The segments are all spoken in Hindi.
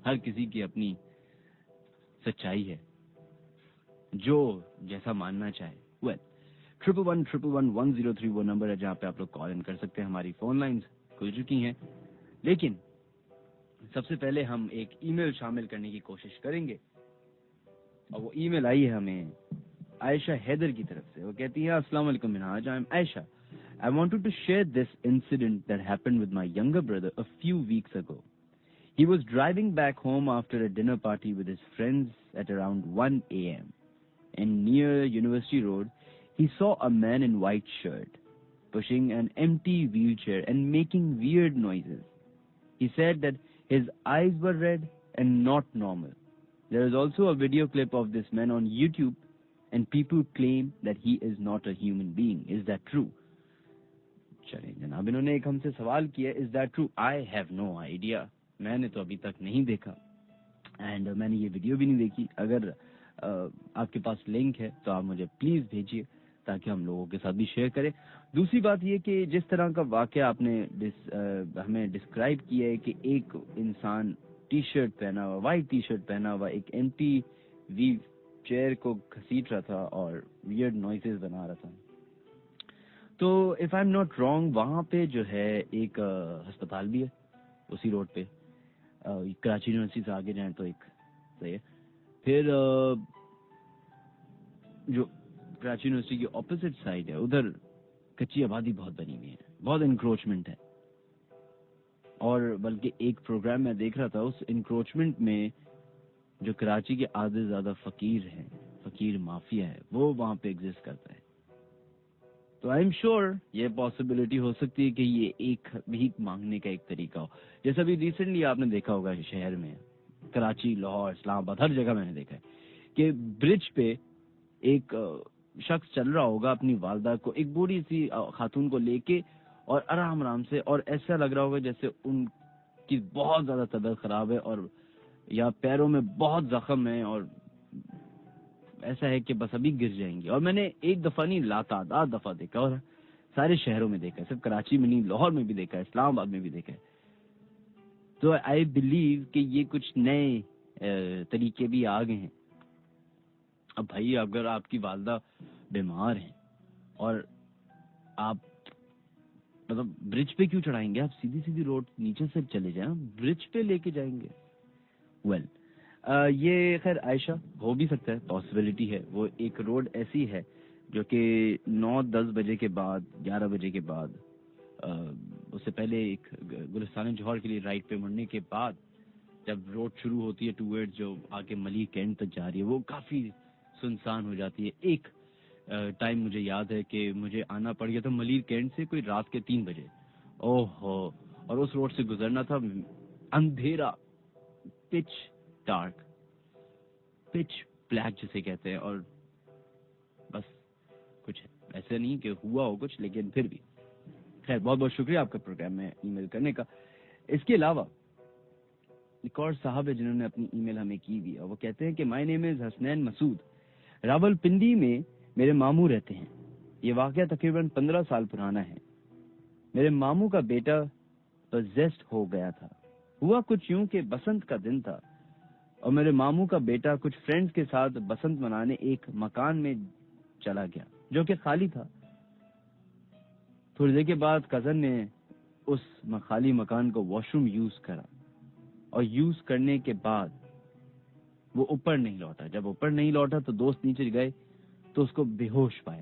हर किसी की अपनी सच्चाई है, जो जैसा मानना चाहे। वेल 11111103 वो नंबर है जहाँ पे आप लोग कॉल इन कर सकते हैं। हमारी फोन लाइंस खुल चुकी हैं, लेकिन सबसे पहले हम एक ईमेल शामिल करने की कोशिश करेंगे। और वो ईमेल आई है हमें आयशा हैदर की तरफ से। वो कहती है, अस्सलाम वालेकुम Minhaj, I am Ayesha. I wanted to share this incident that happened with my younger brother a few weeks ago. He was driving back home after a dinner party with his friends at around 1 a.m. And near University Road, he saw a man in white shirt pushing an empty wheelchair and making weird noises. He said that his eyes were red and not normal. There is also a video clip of this man on YouTube, and people claim that he is not a human being. Is that true? चलिए जनाब, इन्होंने एक हमसे सवाल किया, is that true? I have no idea, मैंने तो अभी तक नहीं देखा एंड मैंने ये वीडियो भी नहीं देखी। अगर आपके पास लिंक है तो आप मुझे प्लीज भेजिए ताकि हम लोगों के साथ भी शेयर करें। दूसरी बात ये कि जिस तरह का वाकया आपने हमें डिस्क्राइब किया है कि एक इंसान टी शर्ट पहना हुआ, वाइट टी शर्ट पहना हुआ, एक एम्प्टी व्हील चेयर को घसीट रहा था और वियर्ड नॉइसेस बना रहा था, तो if I am not wrong वहां पे जो है एक अस्पताल भी है उसी रोड पे। कराची यूनिवर्सिटी से आगे जाए तो एक सही है। फिर जो कराची यूनिवर्सिटी की ऑपोजिट साइड है उधर कच्ची आबादी बहुत बनी हुई है, बहुत इंक्रोचमेंट है। और बल्कि एक प्रोग्राम मैं देख रहा था, उस इंक्रोचमेंट में जो कराची के आधे ज्यादा फकीर हैं, फकीर माफिया है, वो वहां पे एग्जिस्ट करता है। तो आई एम श्योर ये पॉसिबिलिटी हो सकती है कि ये एक भीख मांगने का एक तरीका हो। जैसा भी रिसेंटली आपने देखा होगा शहर में, कराची, लाहौर, इस्लामाबाद, हर जगह मैंने देखा है कि ब्रिज पे एक शख्स चल रहा होगा अपनी वालदा को, एक बूढ़ी सी खातून को लेके, और आराम आराम से, और ऐसा लग रहा होगा जैसे उनकी बहुत ज्यादा तबीयत खराब है और या पैरों में बहुत जख्म है और ऐसा है कि बस अभी गिर जाएंगे। और मैंने एक दफा नहीं, लातादाद दफा देखा, और सारे शहरों में देखा है, सिर्फ कराची में नहीं, लाहौर में भी देखा है, इस्लामाबाद में भी देखा है। तो आई बिलीव कि ये कुछ नए तरीके भी आ गए हैं। अब भाई अगर आपकी वालदा बीमार है और आप मतलब ब्रिज पे क्यों चढ़ाएंगे, आप सीधी सीधी रोड नीचे से चले जाए, ब्रिज पे लेके जाएंगे। वेल ये खैर आयशा हो भी सकता है, पॉसिबिलिटी है। वो एक रोड ऐसी है जो कि 9-10 बजे के बाद, 11 बजे के बाद, उससे पहले एक गुलिस्तान जौहर के लिए राइट पे मुड़ने के बाद जब रोड शुरू होती है टूवर्ड्स जो आके मलिर कैंट तक जा रही है, वो काफी सुनसान हो जाती है। एक टाइम मुझे याद है कि मुझे आना पड़ गया था मलिर कैंट से कोई रात के 3 बजे। ओहो, और उस रोड से गुजरना था, अंधेरा, पिच डार्क, पिच ब्लैक जिसे कहते हैं, और बस कुछ ऐसे नहीं कि हुआ हो कुछ, लेकिन फिर भी खैर बहुत बहुत शुक्रिया आपका प्रोग्राम में ईमेल करने का। इसके अलावा एक और साहब है जिन्होंने अपनी ईमेल हमें की भी, और वो कहते हैं कि my name is Hasnain Masood, Rawalpindi में मेरे मामू रहते हैं। ये वाकया तकरीबन 15 साल पुराना है। मेरे मामू का बेटा पोजेस्ड हो गया था। हुआ कुछ यूं कि बसंत का दिन था और मेरे मामू का बेटा कुछ फ्रेंड्स के साथ बसंत मनाने एक मकान में चला गया जो कि खाली था। थोड़ी देर के बाद कजन ने उस खाली मकान को वॉशरूम यूज करा, और यूज करने के बाद वो ऊपर नहीं लौटा। जब ऊपर नहीं लौटा तो दोस्त नीचे गए तो उसको बेहोश पाया।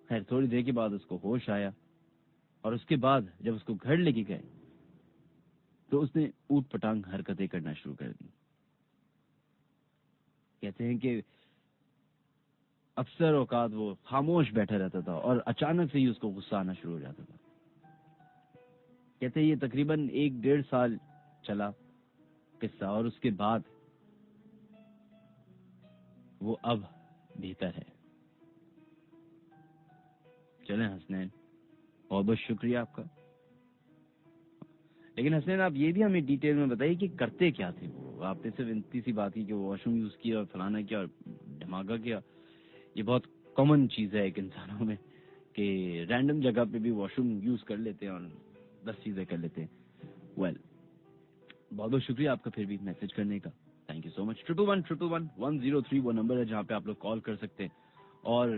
खैर थोड़ी देर के बाद उसको होश आया, और उसके बाद जब उसको घर लेके गए तो उसने ऊट पटांग हरकतें करना शुरू कर दी। कहते हैं कि अक्सर औकात वो खामोश बैठा रहता था और अचानक से ही उसको गुस्सा आना शुरू हो जाता था। कहते हैं ये तकरीबन 1-1.5 साल चला किस्सा, और उसके बाद वो अब बेहतर है। चलें हसनैन, बहुत बहुत शुक्रिया आपका। लेकिन हसनैन आप ये भी हमें डिटेल में बताइए कि करते क्या थे वो। आपने सिर्फ इतनी सी बात की कि वो वॉशरूम यूज किया और फलाना किया और धमाका किया। ये बहुत कॉमन चीज है एक इंसानों में कि रैंडम जगह पे भी वॉशरूम यूज कर लेते हैं और 10 चीजें कर लेते हैं। वेल बहुत बहुत शुक्रिया आपका फिर भी मैसेज करने का, थैंक यू सो मच। 11111103 वो नंबर है जहाँ पे आप लोग कॉल कर सकते हैं और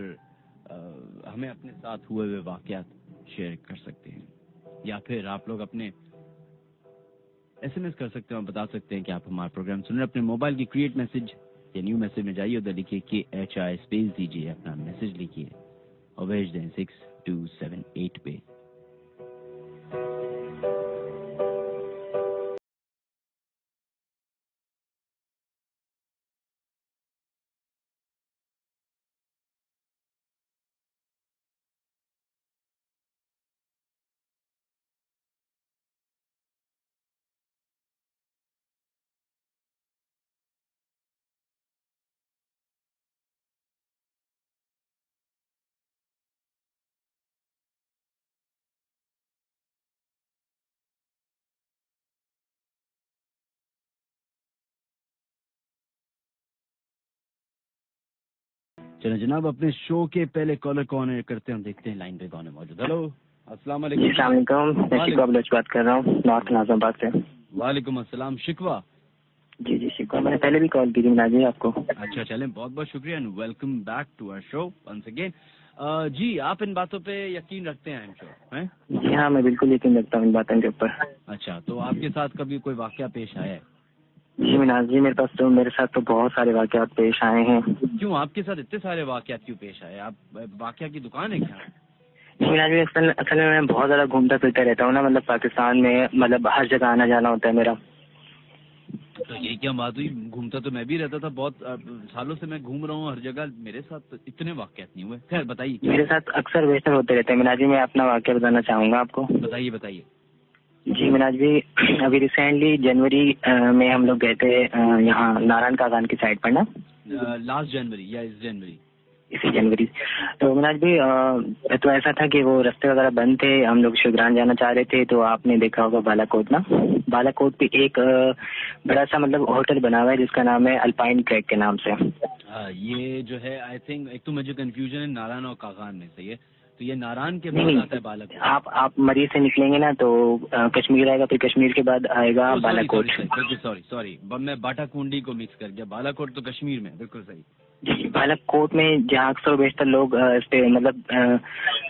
हमें अपने साथ हुए हुए वाकयात शेयर कर सकते हैं, या फिर आप लोग अपने SMS कर सकते हैं और बता सकते हैं कि आप हमारा प्रोग्राम सुन रहे हैं। अपने मोबाइल की क्रिएट मैसेज या न्यू मैसेज में जाइए, उधर लिखिए KHI स्पेस दीजिए, अपना मैसेज लिखिए और भेज दें 6278 पे। चलो जनाब, अपने शो के पहले कॉलर कौन है करते हैं, देखते हैं लाइन पे कौन है मौजूद। हेलो, अस्सलाम वालेकुम। जी अस्सलाम वालेकुम, मैं शिकवा बलोच बात कर रहा हूँ नॉर्थ नाज़िमाबाद से। वालेकुम अस्सलाम शिकवा। जी शिकवा, मैंने पहले भी कॉल की थी मिनाज जी आपको। अच्छा चलें, बहुत बहुत शुक्रिया and welcome back to our show once again. जी, आप इन बातों पे यकीन रखते हैं श्योर हैं? जी हाँ, मैं बिल्कुल यकीन रखता हूँ इन बातों के ऊपर। अच्छा, तो आपके साथ कभी कोई वाकया पेश आया है? जी मिनाज जी, मेरे साथ तो बहुत सारे वाकयात पेश आए हैं। क्यों आपके साथ इतने सारे वाकयात क्यों पेश आए? आप वाकया की दुकान है क्या? जी मिनाज जी, असल में मैं बहुत ज्यादा घूमता फिरता रहता हूँ ना, मतलब पाकिस्तान में, मतलब हर जगह आना जाना होता है मेरा। तो ये क्या बात हुई, घूमता तो मैं भी रहता था, बहुत सालों से मैं घूम रहा हूँ हर जगह, मेरे साथ तो इतने वाकयात नहीं हुए। खैर बताइए। मेरे साथ अक्सर बेशतर होते रहते हैं मिनाज जी, मैं अपना वाकया बताना चाहूंगा आपको। बताइए बताइए। जी मिनाज जी, अभी रिसेंटली जनवरी में हम लोग गए थे यहाँ नारायण कागान की साइड पर ना। लास्ट जनवरी या इस जनवरी? इसी जनवरी। तो मिनाज भी तो ऐसा था कि वो रास्ते वगैरह बंद थे, हम लोग शिवग्राम जाना चाह रहे थे। तो आपने देखा होगा बालाकोट ना, बालाकोट पे एक बड़ा सा मतलब होटल बना हुआ है जिसका नाम है अल्पाइन ट्रैक के नाम से। ये जो है आई थिंक, एक तो मुझे कंफ्यूजन है नारायण और कागान में से, ये तो ये नारायण के बाद नहीं, आता है बालाकोट। आप मरी से निकलेंगे ना तो कश्मीर आएगा, फिर कश्मीर के बाद आएगा बालाकोट। बिल्कुल सॉरी, मैं बाटाकुंडी को मिक्स कर गया, बालाकोट तो कश्मीर में, बिल्कुल सही। जी, बालाकोट में जहाँ अक्सर बेशतर लोग स्टे मतलब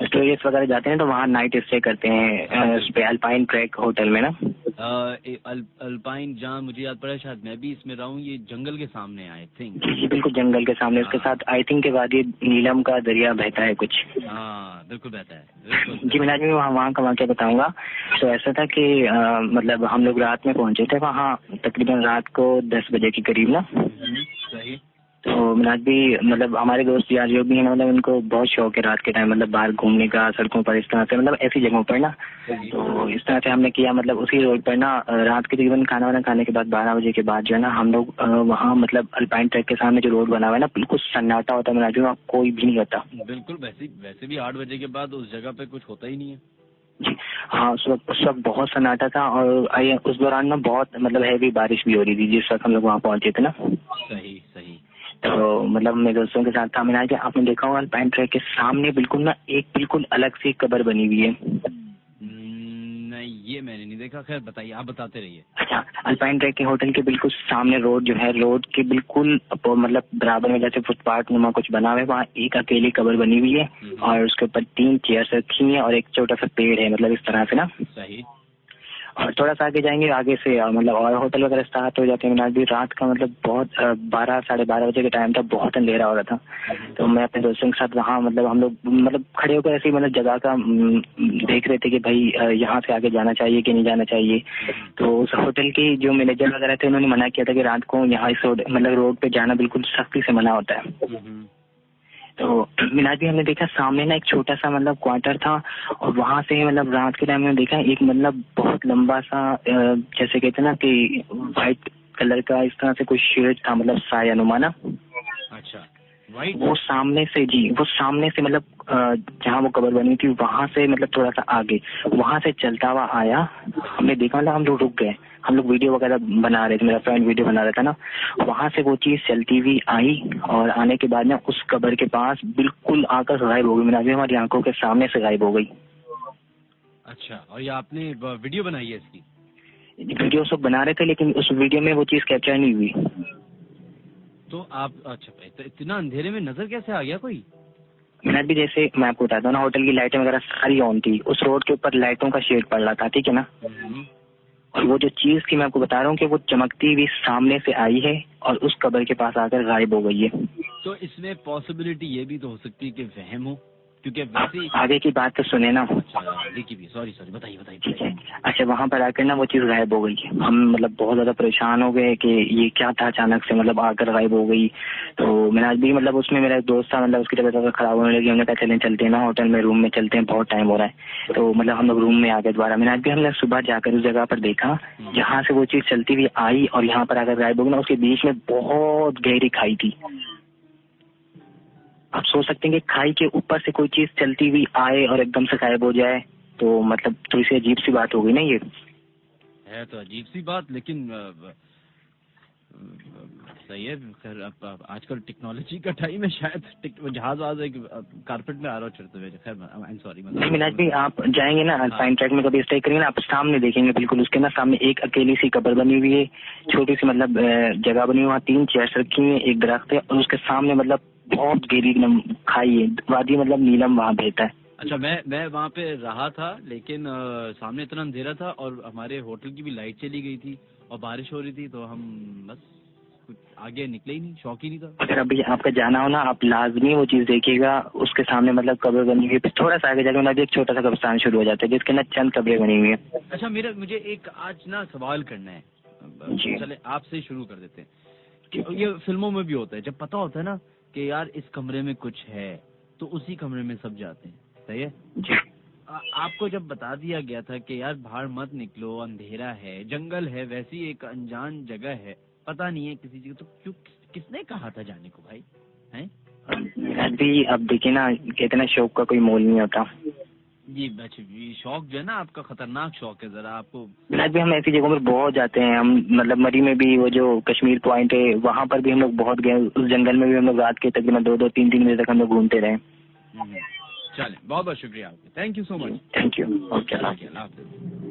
टूरिस्ट वगैरह जाते हैं तो वहाँ नाइट स्टे करते हैं इस पे अल्पाइन ट्रैक होटल में ना। अल्पाइन, जहाँ मुझे याद पड़ा शायद मैं भी इसमें रहा हूँ, ये जंगल के सामने आई थिंक। जी बिल्कुल जंगल के सामने, उसके साथ आई थिंक के बाद ये नीलम का दरिया बहता है कुछ। हाँ बिल्कुल बहता है। जी मिनाज में वहाँ का वाक़या बताऊंगा। तो ऐसा था कि मतलब हम लोग रात में पहुंचे थे वहाँ, तकरीबन रात को 10 बजे के करीब ना। सही। तो मिनाज भी मतलब हमारे दोस्त यार जो भी हैं मतलब उनको बहुत शौक है रात के टाइम मतलब बाहर घूमने का, सड़कों पर इस तरह से, मतलब ऐसी जगहों पर ना। तो इस तरह से हमने किया, मतलब उसी रोड पर ना रात के तकरीबन खाना वाना खाने के बाद 12 बजे के बाद जो है ना हम लोग वहाँ मतलब अल्पाइन ट्रैक के सामने जो रोड बना हुआ है ना, बिल्कुल सन्नाटा होता है मिनाज, वहाँ कोई भी नहीं होता। बिल्कुल, वैसे भी 8 बजे के बाद उस जगह पे कुछ होता ही नहीं है। जी हाँ, उस वक्त बहुत सन्नाटा था और उस दौरान ना बहुत मतलब हैवी बारिश भी हो रही थी जिस वक्त हम लोग वहाँ पहुंचे थे ना। सही। तो मतलब मेरे दोस्तों के साथ था मिनाज के, आपने देखा होगा अल्पाइन ट्रैक के सामने बिल्कुल ना एक बिल्कुल अलग सी कब्र बनी हुई है। नहीं ये मैंने नहीं देखा, खैर बताइए, आप बताते रहिए। अच्छा, अल्पाइन ट्रैक के होटल के बिल्कुल सामने रोड जो है, रोड के बिल्कुल मतलब बराबर में जैसे फुटपाथ नुमा कुछ बना हुआ है, वहाँ एक अकेली कब्र बनी हुई है और उसके ऊपर 3 चेयर्स रखी हैं और एक छोटा सा पेड़ है, मतलब इस तरह से ना। सही। और थोड़ा सा आगे जाएंगे, आगे से मतलब और होटल वगैरह स्टार्ट हो जाते हैं मिनाज भी। रात का मतलब बहुत 12 साढ़े 12 बजे के टाइम था, बहुत अंधेरा हो रहा था। तो मैं अपने दोस्तों के साथ वहाँ मतलब हम लोग मतलब खड़े होकर ऐसे ही मतलब जगह का देख रहे थे कि भाई यहाँ से आगे जाना चाहिए कि नहीं जाना चाहिए। तो उस होटल के जो मैनेजर वगैरह थे उन्होंने मना किया था कि रात को यहाँ इस मतलब रोड पे जाना बिल्कुल सख्ती से मना होता है। तो मिनाज भी हमने देखा सामने ना एक छोटा सा मतलब क्वार्टर था और वहाँ से मतलब रात के टाइम में देखा एक मतलब बहुत लंबा सा जैसे कहते हैं ना कि व्हाइट कलर का इस तरह से कोई शेड था, मतलब साया नुमा ना। अच्छा, वाइट। वो सामने से मतलब जहाँ वो कब्र बनी थी वहाँ से मतलब थोड़ा सा आगे वहाँ से चलता हुआ आया। हमने देखा मतलब हम लोग रुक गए, हम लोग वीडियो वगैरह बना रहे थे, मेरा फ्रेंड वीडियो बना रहा था ना। वहाँ से वो चीज चलती हुई आई और आने के बाद ना उस कब्र के पास बिल्कुल आकर गायब हो गई, मिनाज हमारी आंखों के सामने से गायब हो गई। अच्छा, और ये आपने वीडियो बनाई है इसकी? वीडियो सब बना रहे थे, लेकिन उस वीडियो में वो चीज कैप्चर नहीं हुई। तो आप अच्छा इतना अंधेरे में नजर कैसे आ गया कोई? मैंने भी, जैसे मैं आपको बताता हूँ ना, होटल की लाइटें वगैरह सारी ऑन थी, उस रोड के ऊपर लाइटों का शेड पड़ रहा था, ठीक है ना। और वो जो चीज थी मैं आपको बता रहा हूँ कि वो चमकती हुई सामने से आई है और उस कब्र के पास आकर गायब हो गई है। तो इसमें पॉसिबिलिटी ये भी तो हो सकती है कि वहम हो, क्योंकि वैसे आगे की बात तो सुने ना। अच्छा आगे की भी, सॉरी बताइए। ठीक है, अच्छा वहाँ पर आकर ना वो चीज गायब हो गई। हम मतलब बहुत ज्यादा परेशान हो गए कि ये क्या था, अचानक से मतलब आकर गायब हो गई। तो मैंने आज भी मतलब उसमें मेरा एक दोस्त था, मतलब उसकी तबीयत वगैरह खराब होने लगी, हमने कहा चलते हैं ना होटल में, रूम में चलते हैं, बहुत टाइम हो रहा है। तो मतलब हम लोग रूम में आ गए दोबारा। मैंने आज भी हम लोग सुबह जाकर उस जगह पर देखा जहाँ से वो चीज चलती हुई आई और यहाँ पर आकर गायब हो गई ना, उसके बीच में बहुत गहरी खाई थी। आप सोच सकते हैं कि खाई के ऊपर से कोई चीज चलती हुई आए और एकदम से गायब हो जाए, तो मतलब थोड़ी सी अजीब सी बात हो गई ना। ये है तो अजीब सी बात, लेकिन सही है। खैर अब आजकल टेक्नोलॉजी का टाइम है, शायद जहाज आज एक कारपेट में आ रहा हो चढ़ते हुए। खैर आई एम सॉरी। नहीं मिनाज भी, आप जाएंगे ना साइन ट्रैक में कभी स्टे करेंगे ना, आप सामने देखेंगे बिल्कुल उसके ना सामने एक अकेली सी कब्र बनी हुई है, छोटी सी मतलब जगह बनी हुई, वहाँ 3 चेयर्स रखी हुई है, एक दरख्त है और उसके सामने मतलब बहुत गहरी एकदम खाई है, वादी मतलब नीलम वहाँ बहता है। अच्छा मैं वहाँ पे रहा था, लेकिन सामने इतना अंधेरा था और हमारे होटल की भी लाइट चली गई थी और बारिश हो रही थी, तो हम बस कुछ आगे निकले ही नहीं, शौक ही नहीं था। अगर अभी आपका जाना हो ना, आप लाजमी वो चीज देखिएगा, उसके सामने मतलब कब्र बनी हुई है, थोड़ा सा आगे जाकर मतलब एक छोटा सा कब्रिस्तान शुरू हो जाता है जिसके अंदर चंद कब्रें बनी हुई है। अच्छा मुझे एक आज ना सवाल करना है, चले आपसे ही शुरू कर देते हैं कि ये फिल्मों में भी होता है, जब पता होता है ना कि यार इस कमरे में कुछ है, तो उसी कमरे में सब जाते हैं, सही है जी। आपको जब बता दिया गया था कि यार बाहर मत निकलो, अंधेरा है, जंगल है, वैसी एक अनजान जगह है, पता नहीं है किसी चीज, तो क्यों किसने कहा था जाने को भाई? हैं अभी अब देखिए ना, कहते ना शौक का कोई मोल नहीं होता। ये शौक जो है ना आपका, खतरनाक शौक है जरा आपको। भी हम ऐसी जगहों पर बहुत जाते हैं, हम मतलब मरी में भी वो जो कश्मीर पॉइंट है वहाँ पर भी हम लोग बहुत गए, उस जंगल में भी हम लोग रात के तकरीबन 2-2, 3-3 बजे तक हम लोग घूमते रहे। चलें, बहुत बहुत शुक्रिया आपका, thank you so much. Thank you, okay. Allah हाफ़िज़।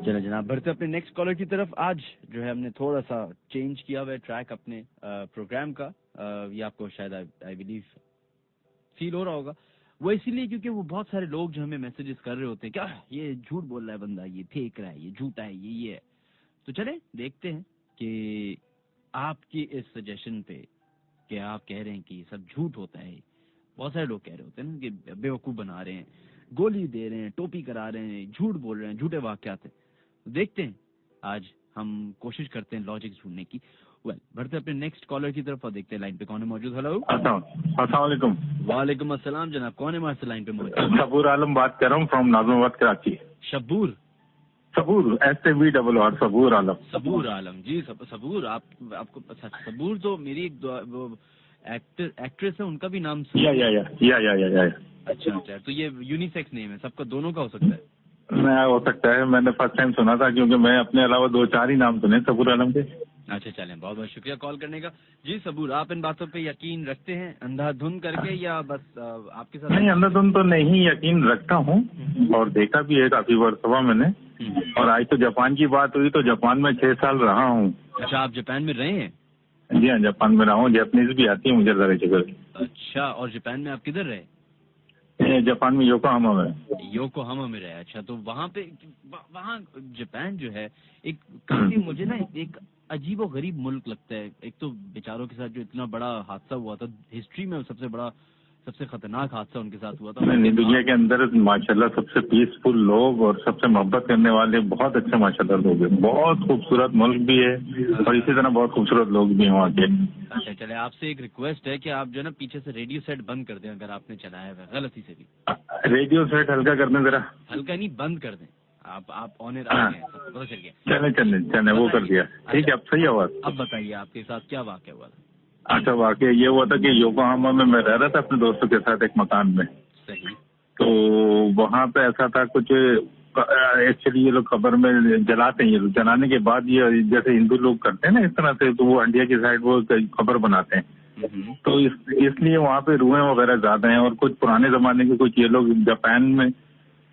चलो जनाब, बढ़ते अपने नेक्स्ट कॉलर की तरफ। आज जो है हमने थोड़ा सा चेंज किया हुआ है ट्रैक अपने प्रोग्राम का। ये आपको शायद आई बिलीव फील हो रहा होगा। वो इसीलिए क्योंकि वो बहुत सारे लोग जो हमें मैसेजेस कर रहे होते हैं, क्या ये झूठ बोल रहा है बंदा, ये फेंक रहा है, ये झूठा है, ये है। तो चले देखते हैं कि आपकी इस सजेशन पे कि आप कह रहे हैं कि ये सब झूठ होता है। बहुत सारे लोग कह रहे होते हैं ना कि बेवकूफ बना रहे हैं, गोली दे रहे हैं, टोपी करा रहे हैं, झूठ बोल रहे हैं, झूठे वाकयात हैं। देखते हैं, आज हम कोशिश करते हैं लॉजिक ढूंढने की। बढ़ते अपने नेक्स्ट कॉलर की तरफ और देखते हैं लाइन पे कौन है मौजूद। हेलो, अस्सलाम वालेकुम। वालेकुम अस्सलाम जनाब, कौन है हमारे से लाइन पे मौजूद? सबूर आलम बात कर रहा हूँ from Nazimabad Karachi. Saboor SABRR सबूर आलम। सबूर आलम जी। सबूर आपको अच्छा, सबूर तो मेरी एक वो एक्ट्रेस है, उनका भी नाम या। अच्छा, तो ये यूनिसेक्स नेम है, सबका दोनों का हो सकता है? मैं हो सकता है, मैंने फर्स्ट टाइम सुना था क्योंकि मैं अपने अलावा 2-4 ही नाम सुने सबूर आलम के। अच्छा चलें, बहुत बहुत शुक्रिया कॉल करने का जी। सबूर, आप इन बातों पे यकीन रखते हैं अंधाधुंध करके, या बस आपके साथ? नहीं, अंधाधुंध तो नहीं, यकीन रखता हूँ और देखा भी है काफी मरतबा मैंने। और आज तो जापान की बात हुई, तो जापान में 6 साल रहा हूँ। अच्छा, आप जापान में रहे हैं? जी हाँ, जापान में रहा हूँ, जापानीज भी आती है मुझे जरा जगह। अच्छा, और जापान में आप किधर रहे? जापान में योकोहामा में। योकोहामा में रहे। अच्छा, तो वहाँ पे वहाँ जापान जो है एक काफी मुझे ना एक अजीब और गरीब मुल्क लगता है। एक तो बेचारों के साथ जो इतना बड़ा हादसा हुआ था, हिस्ट्री में सबसे खतरनाक हादसा उनके साथ हुआ था। नहीं, दुनिया के अंदर माशाल्लाह सबसे पीसफुल लोग और सबसे मोहब्बत करने वाले बहुत अच्छे माशाल्लाह लोग हैं। बहुत खूबसूरत मुल्क भी है और इसी तरह बहुत खूबसूरत लोग भी हैं वहाँ के। अच्छा चले, आपसे एक रिक्वेस्ट है कि आप जो है ना पीछे से रेडियो सेट बंद कर दें, अगर आपने चलाया है गलती से भी। रेडियो सेट हल्का कर दें जरा। हल्का नहीं, बंद कर दें। आप ऑन एयर आ गए, सबको पता चल गया। चले वो कर दिया। ठीक है, अब सही आवाज। अब बताइए आपके साथ क्या वाकया हुआ था? अच्छा, वाकई ये हुआ था कि योकोहामा में मैं रह रहा था अपने दोस्तों के साथ एक मकान में। सही। तो वहाँ पे ऐसा था कुछ, एक्चुअली ये लोग कब्र में जलाते हैं, ये लोग जलाने के बाद ये जैसे हिंदू लोग करते हैं ना इस तरह से, तो वो इंडिया की साइड वो कब्र बनाते हैं। तो इसलिए वहाँ पे रूहें वगैरह ज्यादा हैं, और कुछ पुराने जमाने के कुछ ये लोग जापान में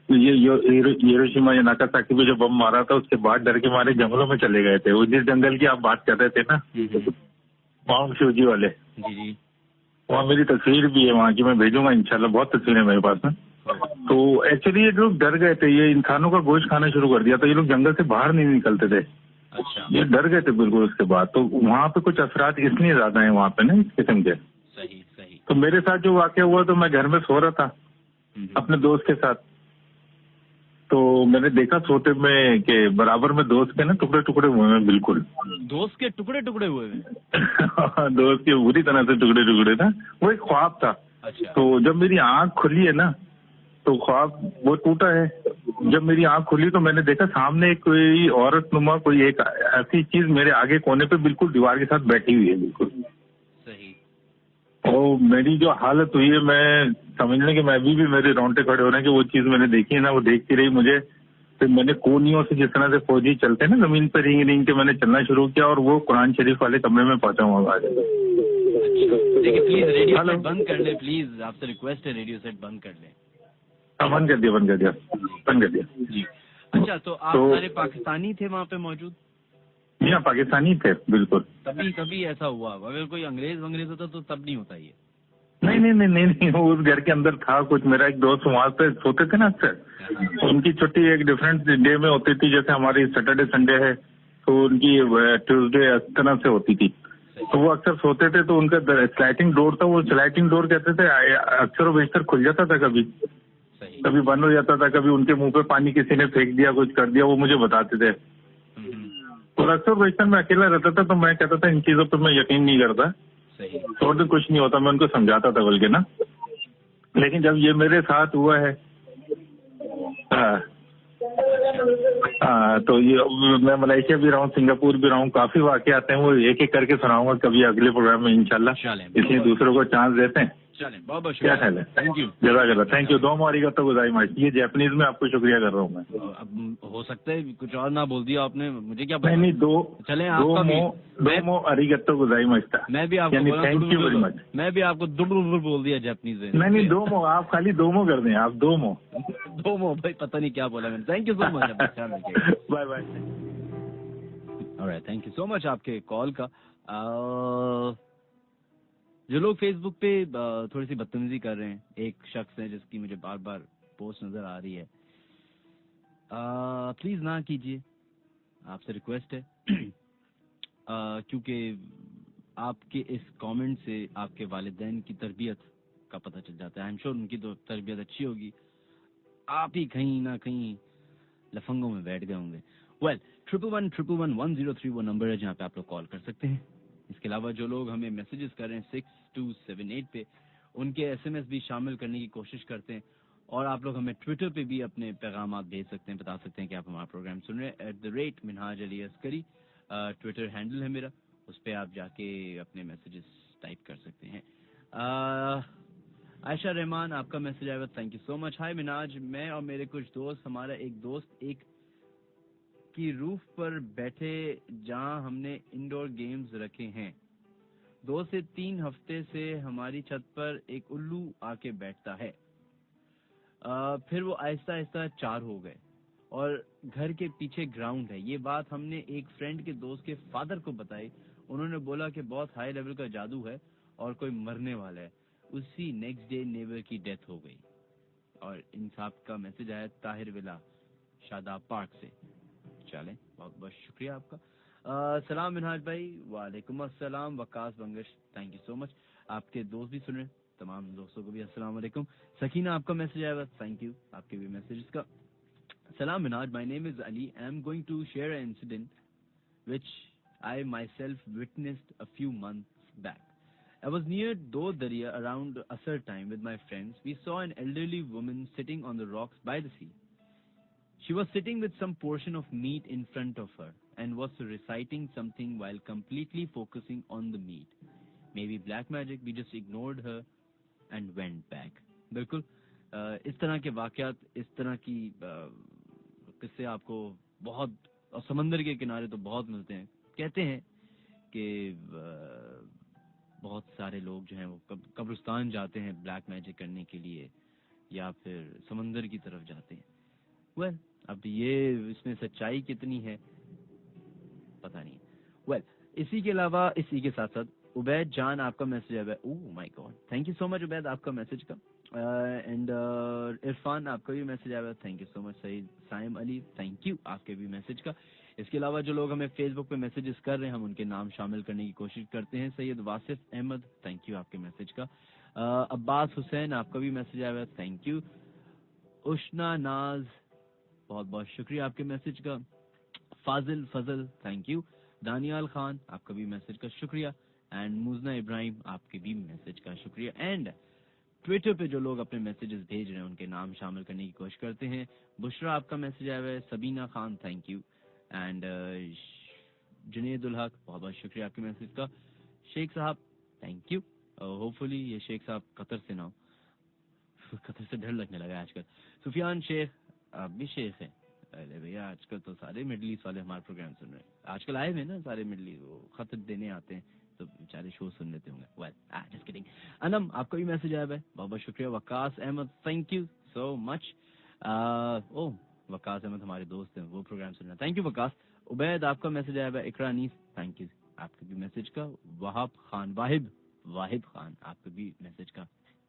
ये हिरोशिमा या नागासाकी पे जो बम मारा था उसके बाद डर के मारे जंगलों में चले गए थे। वो जिस जंगल की आप बात कर रहे थे ना, माउंट शिवजी वाले, जी। वहाँ मेरी तस्वीर भी है वहाँ की, मैं भेजूंगा इंशाल्लाह, बहुत तस्वीरें मेरे पास में। तो एक्चुअली ये लोग डर गए थे, ये इंसानों का गोश्त खाना शुरू कर दिया, तो ये लोग जंगल से बाहर नहीं निकलते थे। अच्छा। ये डर गए थे बिल्कुल उसके बाद। तो वहाँ पे कुछ असरात इसलिए ज्यादा है वहाँ पे ना इस किस्म के। सही सही। तो मेरे साथ जो वाकया हुआ, तो मैं घर में सो रहा था अपने दोस्त के साथ, तो मैंने देखा सोते में कि बराबर में दोस्त के ना टुकड़े टुकड़े हुए हैं, बिल्कुल दोस्त के टुकड़े टुकड़े हुए हैं। दोस्त के बुरी तरह से टुकड़े टुकड़े था। वो एक ख्वाब था। अच्छा। तो जब मेरी आंख खुली है ना, तो ख्वाब वो टूटा है। जब मेरी आंख खुली तो मैंने देखा सामने एक कोई औरत नुमा कोई एक ऐसी चीज मेरे आगे कोने पे बिल्कुल दीवार के साथ बैठी हुई है, बिल्कुल सही। और मेरी जो हालत हुई है, मैं समझने के मैं भी मेरे रोंगटे खड़े हो रहे हैं कि वो चीज मैंने देखी है ना, वो देखती रही मुझे। फिर मैंने कोनियों से, जिस तरह से फौजी चलते हैं ना जमीन पर रिंग रिंग के, मैंने चलना शुरू किया और वो कुरान शरीफ वाले कमरे में पहुंचा हुआ। देखिए प्लीज रेडियो सेट बंद कर ले, प्लीज आपसे रिक्वेस्ट है, रेडियो सेट बंद कर ले। बंद कर दिया जी। अच्छा, तो आप सारे पाकिस्तानी थे वहाँ पे मौजूद? यहाँ पाकिस्तानी थे बिल्कुल। कभी ऐसा हुआ, अगर कोई अंग्रेज होता तो तब नहीं होता ये? नहीं, वो उस घर के अंदर था कुछ। मेरा एक दोस्त वहाँ पे सोते थे ना अक्सर, उनकी छुट्टी एक डिफरेंट डे में होती थी, जैसे हमारी सैटरडे संडे है तो उनकी ट्यूसडे इस तरह से होती थी। तो वो अक्सर सोते थे, तो उनका स्लाइडिंग डोर था, वो स्लाइडिंग डोर कहते थे, अक्सर वो बेशतर खुल जाता था, कभी बंद हो जाता था, कभी उनके मुंह पे पानी किसी ने फेंक दिया, कुछ कर दिया, वो मुझे बताते थे। और अक्सर बेशतर मैं अकेला रहता था, तो मैं कहता था इन चीजों पर मैं यकीन नहीं करता, तो कुछ नहीं होता, मैं उनको समझाता था बल्कि ना। लेकिन जब ये मेरे साथ हुआ है, तो ये मैं मलेशिया भी रहा हूँ, सिंगापुर भी रहा हूँ, काफी वाकई आते हैं, वो एक एक करके सुनाऊंगा कभी अगले प्रोग्राम में इंशाल्लाह, इसलिए दूसरों को चांस देते हैं। चलें, बहुत क्या ख्याल है? Thank you. जज़ाकल्लाह, थैंक यू, दोमो आरिगातो गोजाइमास। ये जापानीज में आपको शुक्रिया कर रहा हूँ मैं। अब हो सकता है कुछ और ना बोल दिया आपने, मुझे क्या पता। नहीं, चलें, आपका भी दोमो आरिगातो गोजाइमास। मैं भी आपको थैंक यू वेरी मच। मैं भी आपको दुबुर बोल दिया जापानीज में। नहीं, दोमो, आप खाली दोमो कर दें, आप दोमो भाई, पता नहीं क्या बोला मैंने। थैंक यू सो मच, ख्याल रखिएगा। Bye bye. Alright, thank you so much आपके कॉल का। जो लोग फेसबुक पे थोड़ी सी बदतमीजी कर रहे हैं, एक शख्स है जिसकी मुझे बार बार पोस्ट नजर आ रही है, प्लीज ना कीजिए, आपसे रिक्वेस्ट है। क्योंकि आपके इस कमेंट से आपके वालिदैन की तरबियत का पता चल जाता है। आई एम श्योर उनकी तो तरबियत अच्छी होगी, आप ही कहीं ना कहीं लफंगों में बैठ गए होंगे। वेल, 111111031 वो नंबर है जहाँ पे आप लोग कॉल कर सकते हैं। इसके अलावा जो लोग हमें मैसेजेस कर रहे हैं 6278 पे, उनके एसएमएस भी शामिल करने की कोशिश करते हैं, और आप लोग हमें ट्विटर पे भी अपने पैगाम भेज सकते हैं, बता सकते हैं कि आप हमारा प्रोग्राम सुन रहे हैं। @minhaj Ali Askari Twitter handle है मेरा, उस पर आप जाके अपने मैसेजेस टाइप कर सकते हैं। आयशा रहमान, आपका मैसेज आया, थैंक यू सो मच। हाय मिनाज, मैं और मेरे कुछ दोस्त, हमारा एक दोस्त एक की रूफ पर बैठे जहां हमने इंडोर गेम्स रखे हैं। 2 से 3 हफ्ते से हमारी छत पर एक उल्लू आके बैठता है। फिर वो आहिस्ता आहिस्ता 4 हो गए और घर के पीछे ग्राउंड है। ये बात हमने एक फ्रेंड के दोस्त के फादर को बताई, उन्होंने बोला कि बहुत हाई लेवल का जादू है और कोई मरने वाला है। उसी नेक्स्ट डे नेबर की डेथ हो गई। और इंसाफ का मैसेज आया ताहिर विला शादाब पार्क से। चलें, बहुत बहुत शुक्रिया आपका। सलाम मिनहाज भाई। वालेकुम अस्सलाम Waqas Bangash, thank you so much. आपके दोस्त भी सुन रहे हैं, तमाम दोस्तों को भी अस्सलाम वालेकुम। सकीना, आपका मैसेज आया, थैंक यू आपके भी मैसेजेस का। सलाम Minhaj, my name is Ali, I am going to share an incident which I myself witnessed a few months back. I was near Do Darya around Asar time with my friends. We saw an elderly woman sitting on the rocks by the sea. She was sitting with some portion of meat in front of her and was reciting something while completely focusing on the meat. Maybe black magic. We just ignored her and went back. बिल्कुल इस तरह के वाकयात, इस तरह की किस्से आपको बहुत, और समंदर के किनारे तो बहुत मिलते हैं। कहते हैं कि बहुत सारे लोग जो हैं वो कब्रिस्तान जाते हैं ब्लैक मैजिक करने के लिए, या फिर समंदर की तरफ जाते हैं। वेल, अब ये इसमें सच्चाई कितनी है पता नहीं। वेल, इसी के अलावा, इसी के साथ साथ उबैद जान आपका मैसेज है। Oh my god, thank you so much Ubaid आपका मैसेज का। एंड इरफान आपका भी मैसेज आया, thank you so much. Saeed Saim Ali, thank you आपके भी मैसेज का। इसके अलावा जो लोग हमें फेसबुक पे मैसेजेस कर रहे हैं, हम उनके नाम शामिल करने की कोशिश करते हैं। सैयद वासिफ अहमद, थैंक यू आपके मैसेज का। अब्बास हुसैन आपका भी मैसेज आया, थैंक यू। उशना नाज, बहुत बहुत शुक्रिया आपके मैसेज का। फाजिल फजल, थैंक यू। दानियाल खान, आपका भी मैसेज का शुक्रिया। एंड मुजना इब्राहिम, आपके भी मैसेज का शुक्रिया। एंड ट्विटर पे जो लोग अपने मैसेजेस भेज रहे हैं उनके नाम शामिल करने की कोशिश करते हैं। बुशरा आपका मैसेज आया है। Sabina Khan, thank you. And Junedul Haq, बहुत बहुत शुक्रिया आपके मैसेज का। शेख साहब, थैंक यू। होपफुली ये शेख साहब कतर से ना हो, कतर से डर लगने लगा आजकल। सुफियान शेख, आप भी शेख हैं? अरे भैया, आजकल तो सारे मिडल ईस्ट वाले हमारे प्रोग्राम सुन रहे हैं। आजकल आए हुए ना सारे मिडल ईस्ट, वो खत देने आते हैं तो बेचारे शो सुन लेते होंगे। Well, just kidding. अनम, आपका भी मैसेज आया है, बहुत बहुत शुक्रिया। Waqas Ahmed, thank you so much. Oh, Waqas Ahmed हमारे दोस्त हैं, वो प्रोग्राम सुन रहे हैं, थैंक यू वकास। उबैद, आपका मैसेज आया है। इकरा अनीस, थैंक यू आपके भी मैसेज का। वहाब खान, वाहिब खान, आपके भी मैसेज का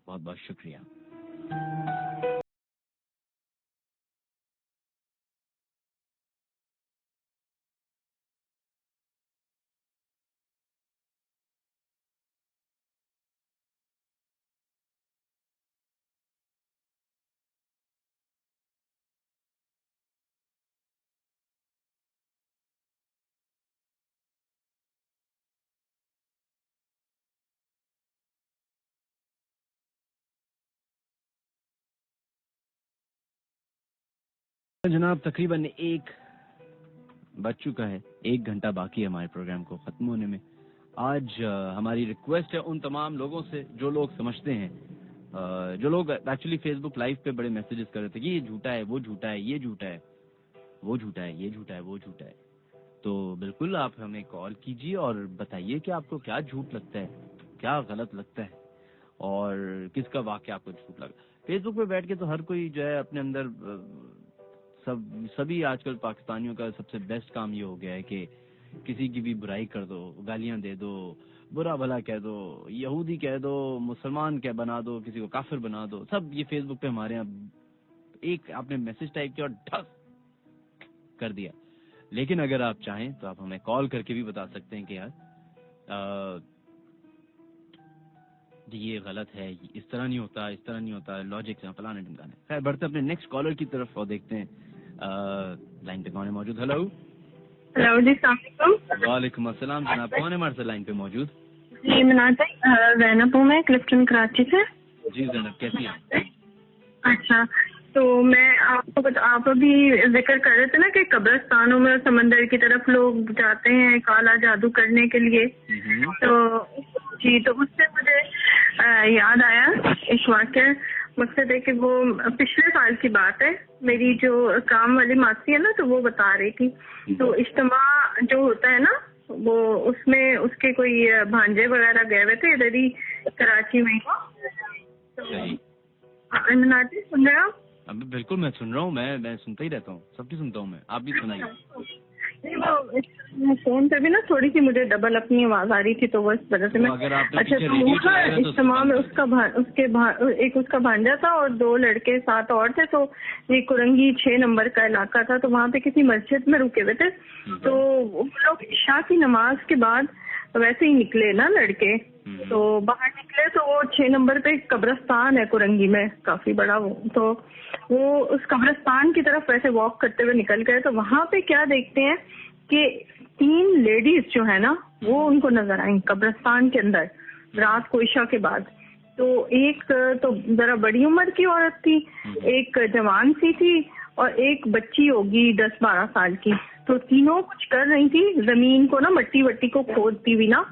बहुत बहुत शुक्रिया। जनाब, तकरीबन 1 बज चुका है, 1 घंटा बाकी है हमारे प्रोग्राम को खत्म होने में। आज हमारी रिक्वेस्ट है उन तमाम लोगों से जो लोग समझते हैं, जो लोग एक्चुअली फेसबुक लाइव पे बड़े मैसेजेस कर रहे थे कि ये झूठा है, वो झूठा है, ये झूठा है, वो झूठा है, ये झूठा है, वो झूठा है, तो बिल्कुल आप हमें कॉल कीजिए और बताइए कि आपको क्या झूठ लगता है, क्या गलत लगता है, और किसका वाक्य आपको झूठ लगा। फेसबुक पे बैठ के तो हर कोई जो है अपने अंदर सभी आजकल पाकिस्तानियों का सबसे बेस्ट काम ये हो गया है कि किसी की भी बुराई कर दो, गालियां दे दो, बुरा भला कह दो, यहूदी कह दो, मुसलमान कह बना दो, किसी को काफिर बना दो, सब ये फेसबुक पे हमारे यहाँ एक आपने मैसेज टाइप किया और ढस कर दिया। लेकिन अगर आप चाहें तो आप हमें कॉल करके भी बता सकते हैं कि यार ये गलत है, इस तरह नहीं होता, इस तरह नहीं होता, लॉजिक से फलाने ढमकाने। खैर, बढ़ते अपने नेक्स्ट कॉलर की तरफ और देखते हैं लाइन पे कौन है मौजूद। हेलो हेलो जी, सलाम। वालेकुम अस्सलाम। जनाब, कौन है हमारे साथ लाइन पे मौजूद? जी, मनाता जैनब हूँ मैं, क्लिफ्टन कराची से। जी जैनब, कैसी हैं? अच्छा, तो मैं आप अभी जिक्र कर रहे थे ना कि कब्रिस्तानों में समंदर की तरफ लोग जाते हैं काला जादू करने के लिए। तो जी, तो उससे मुझे याद आया एक वाक़या। मकसद है कि वो पिछले साल की बात है, मेरी जो काम वाली मासी है ना, तो वो बता रही थी। तो इज्तिमा जो होता है ना, वो उसमें उसके कोई भांजे वगैरह गए हुए थे इधर ही कराची में। तो नाटी सुन रहे हो? अब बिल्कुल मैं सुन रहा हूँ, मैं सुनता ही रहता हूँ, सबकी सुनता हूँ मैं, आप भी सुनाइए। फोन पे भी ना थोड़ी सी मुझे डबल अपनी आवाज आ रही थी, तो वो इस वजह से मैं। अच्छा, तो इज्तिमा में उसका भांजा था और 2 लड़के साथ और थे। तो ये कुरंगी 6 नंबर का इलाका था, तो वहाँ पे किसी मस्जिद में रुके हुए थे। तो वो लोग इशा की नमाज के बाद वैसे ही निकले ना लड़के, तो बाहर निकले तो वो 6 नंबर पे कब्रिस्तान है कुरंगी में, काफी बड़ा वो। तो वो उस कब्रिस्तान की तरफ वैसे वॉक करते हुए निकल गए। तो वहाँ पे क्या देखते हैं कि 3 लेडीज जो है ना, वो उनको नजर आई कब्रिस्तान के अंदर रात को इशा के बाद। तो एक तो जरा बड़ी उम्र की औरत थी, एक जवान सी थी, और एक बच्ची होगी 10-12 साल की। तो तीनों कुछ कर रही थी, जमीन को ना मट्टी वट्टी को खोदती हुई ना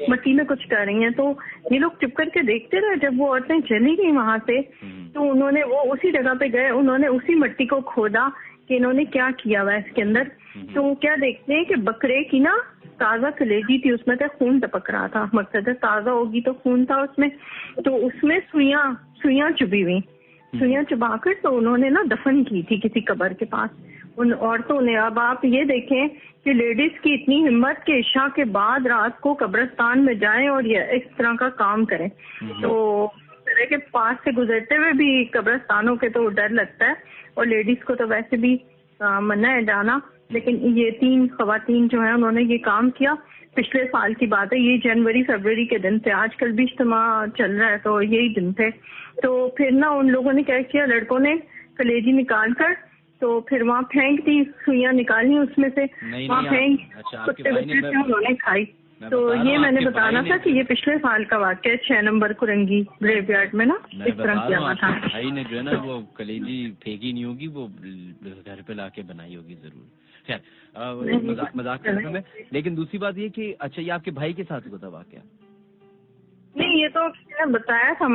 मट्टी में कुछ कर रही हैं। तो ये लोग चुप करके देखते रहे। जब वो औरतें चली गई वहां से तो उन्होंने वो उसी जगह पे गए, उन्होंने उसी मट्टी को खोदा कि इन्होंने क्या किया हुआ है इसके अंदर। तो वो क्या देखते हैं कि बकरे की ना ताजा कलेजी थी, उसमें से खून टपक रहा था। मकसद है ताजा होगी तो खून था उसमें। तो उसमें सुइयां चुभी हुई, सुइयां चुबाकर तो उन्होंने ना दफन की थी किसी कब्र के पास उन औरतों ने। अब आप ये देखें कि लेडीज की इतनी हिम्मत के इशा के बाद रात को कब्रिस्तान में जाएं और ये इस तरह का काम करें। तो तरह के पास से गुजरते हुए भी कब्रिस्तानों के तो डर लगता है, और लेडीज को तो वैसे भी मना है जाना। लेकिन ये 3 खवातीन जो है उन्होंने ये काम किया। पिछले साल की बात है, ये जनवरी-फरवरी के दिन थे। आजकल भी इज्तिमा चल रहा है तो यही दिन थे। तो फिर ना उन लोगों ने क्या किया, लड़कों ने कलेजी निकाल कर तो फिर वहाँ फेंक दी, सुइयां निकाली उसमें से, वहाँ फेंक, कुत्ते बच्चे थे उन्होंने खाई। तो ये मैंने बताना था कि ये पिछले साल का वाक़या है, 6 नंबर कुरंगी ग्रेवयार्ड में ना इस तरह किया हुआ था। भाई ने जो है ना वो कलेजी फेंकी नहीं होगी, वो घर पे लाके बनाई होगी जरूर। खैर मजाक कर रहा हूं मैं। लेकिन दूसरी बात ये कि अच्छा ये आपके भाई के साथ हुआ था वाक़या? नहीं, ये तो उसने बताया था,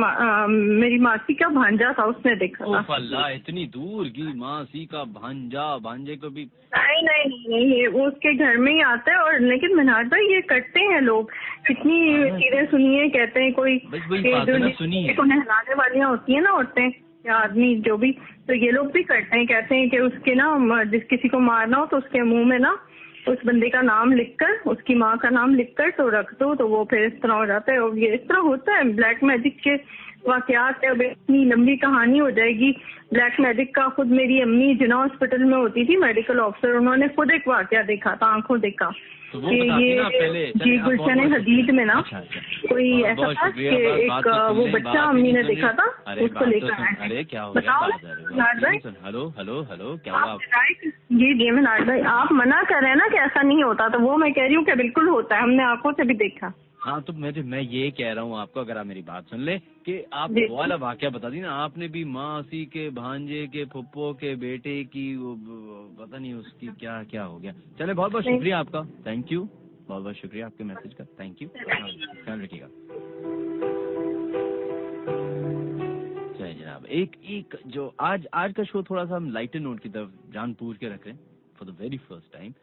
मेरी मासी का भांजा था, उसने देखा था। अल्लाह, इतनी दूर की मासी का भांजा, भांजे को भी? नहीं, वो उसके घर में ही आता है। और लेकिन मिनाज भाई ये करते हैं लोग, कितनी चीजें सुनिए, कहते हैं कोई जो नहलाने वालियाँ होती है ना औरतें या आदमी जो भी, तो ये लोग भी करते हैं। कहते हैं कि उसके ना जिस किसी को मारना हो तो उसके मुंह में ना उस बंदे का नाम लिखकर, उसकी माँ का नाम लिखकर तो रख दो, तो वो फिर इस तरह हो जाता है। और ये इस तरह होता है, ब्लैक मैजिक के वाकयात है। अब इतनी लंबी कहानी हो जाएगी ब्लैक मैजिक का। खुद मेरी अम्मी जिना हॉस्पिटल में होती थी, मेडिकल ऑफिसर, उन्होंने खुद एक वाकया देखा था, आंखों देखा तो कि ये जी गुलशन हदीद में ना कोई ऐसा था कि एक वो बच्चा अम्मी ने देखा था, उसको लेकर आए। अरे क्या हो गया? हेलो क्या हुआ? जी मिनाज भाई, आप मना कर रहे हैं ना कि ऐसा नहीं होता, तो वो मैं कह रही हूँ कि बिल्कुल होता है, हमने आंखों से भी देखा। हाँ, तो मैं ये कह रहा हूँ आपको, अगर आप मेरी बात सुन ले कि आप वो वाला वाकया बता दी ना, आपने भी मासी के भांजे के फुप्पो के बेटे की पता नहीं उसकी क्या क्या हो गया। चले, बहुत बहुत शुक्रिया आपका, थैंक यू, बहुत बहुत शुक्रिया आपके मैसेज का, थैंक यू, ख्याल रखिएगा। चलिए जनाब, एक जो आज का शो थोड़ा सा हम लाइटर नोट की तरफ जान पूछ के रख रहे हैं for the very first time.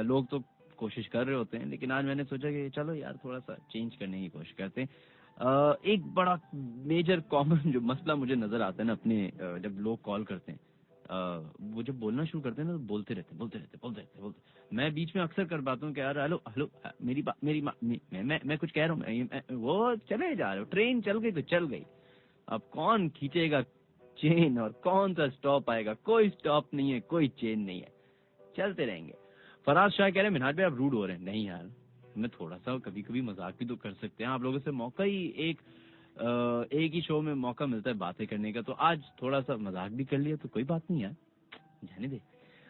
लोग तो कोशिश कर रहे होते हैं, लेकिन आज मैंने सोचा कि चलो यार थोड़ा सा चेंज करने की कोशिश करते हैं। एक बड़ा मेजर कॉमन जो मसला मुझे नजर आता है ना अपने, जब लोग कॉल करते हैं, वो जब बोलना शुरू करते हैं ना तो बोलते रहते। मैं बीच में अक्सर कर पाता हूँ कि यार हेलो मैं कुछ कह रहा हूँ, वो चले जा रहे हो, ट्रेन चल गई तो चल गई, अब कौन खींचेगा चेन और कौन सा स्टॉप आएगा? कोई स्टॉप नहीं है, कोई चेन नहीं है, चलते रहेंगे। फराज शाह कह रहे हैं मिनहाज भाई आप रूड हो रहे हैं। नहीं यार, मैं थोड़ा सा कभी कभी मजाक भी तो कर सकते हैं, आप लोगों से मौका ही एक ही शो में मौका मिलता है बातें करने का, तो आज थोड़ा सा मजाक भी कर लिया तो कोई बात नहीं यार, जाने दे।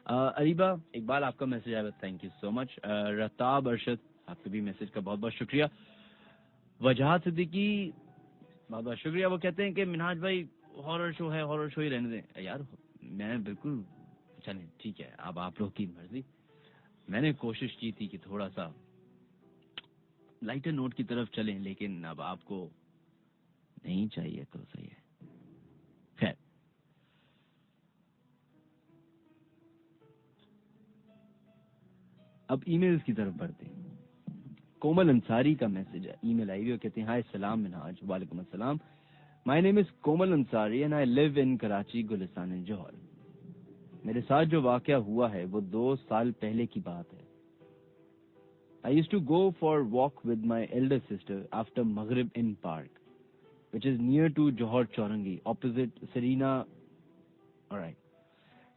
अरीबा इकबाल आपका मैसेज आया, thank you so much. Ratab Arshad आपके भी मैसेज का बहुत बहुत शुक्रिया। वजहात सिद्दीकी बहुत बहुत शुक्रिया, वो कहते हैं कि मिनहाज भाई हॉरर शो है, हॉरर शो ही रहने दें। यार मैं बिल्कुल, चलें ठीक है, अब आप लोग की मर्जी। मैंने कोशिश की थी कि थोड़ा सा लाइटर नोट की तरफ चलें, लेकिन अब आपको नहीं चाहिए तो सही है। खैर, अब ईमेल्स की तरफ बढ़ते हैं। कोमल अंसारी का मैसेज है, ईमेल आई हुई, कहते हैं हाय सलाम मिनहाज। वालेकुम अस्सलाम, my name is Komal Ansari and I live in Karachi Gulistan इन जौहर। मेरे साथ जो वाकया हुआ है वो 2 साल पहले की बात है। I used to go for a walk with my elder sister after Maghrib in park, which is near to Johor Chaurangi, opposite Serena. Alright.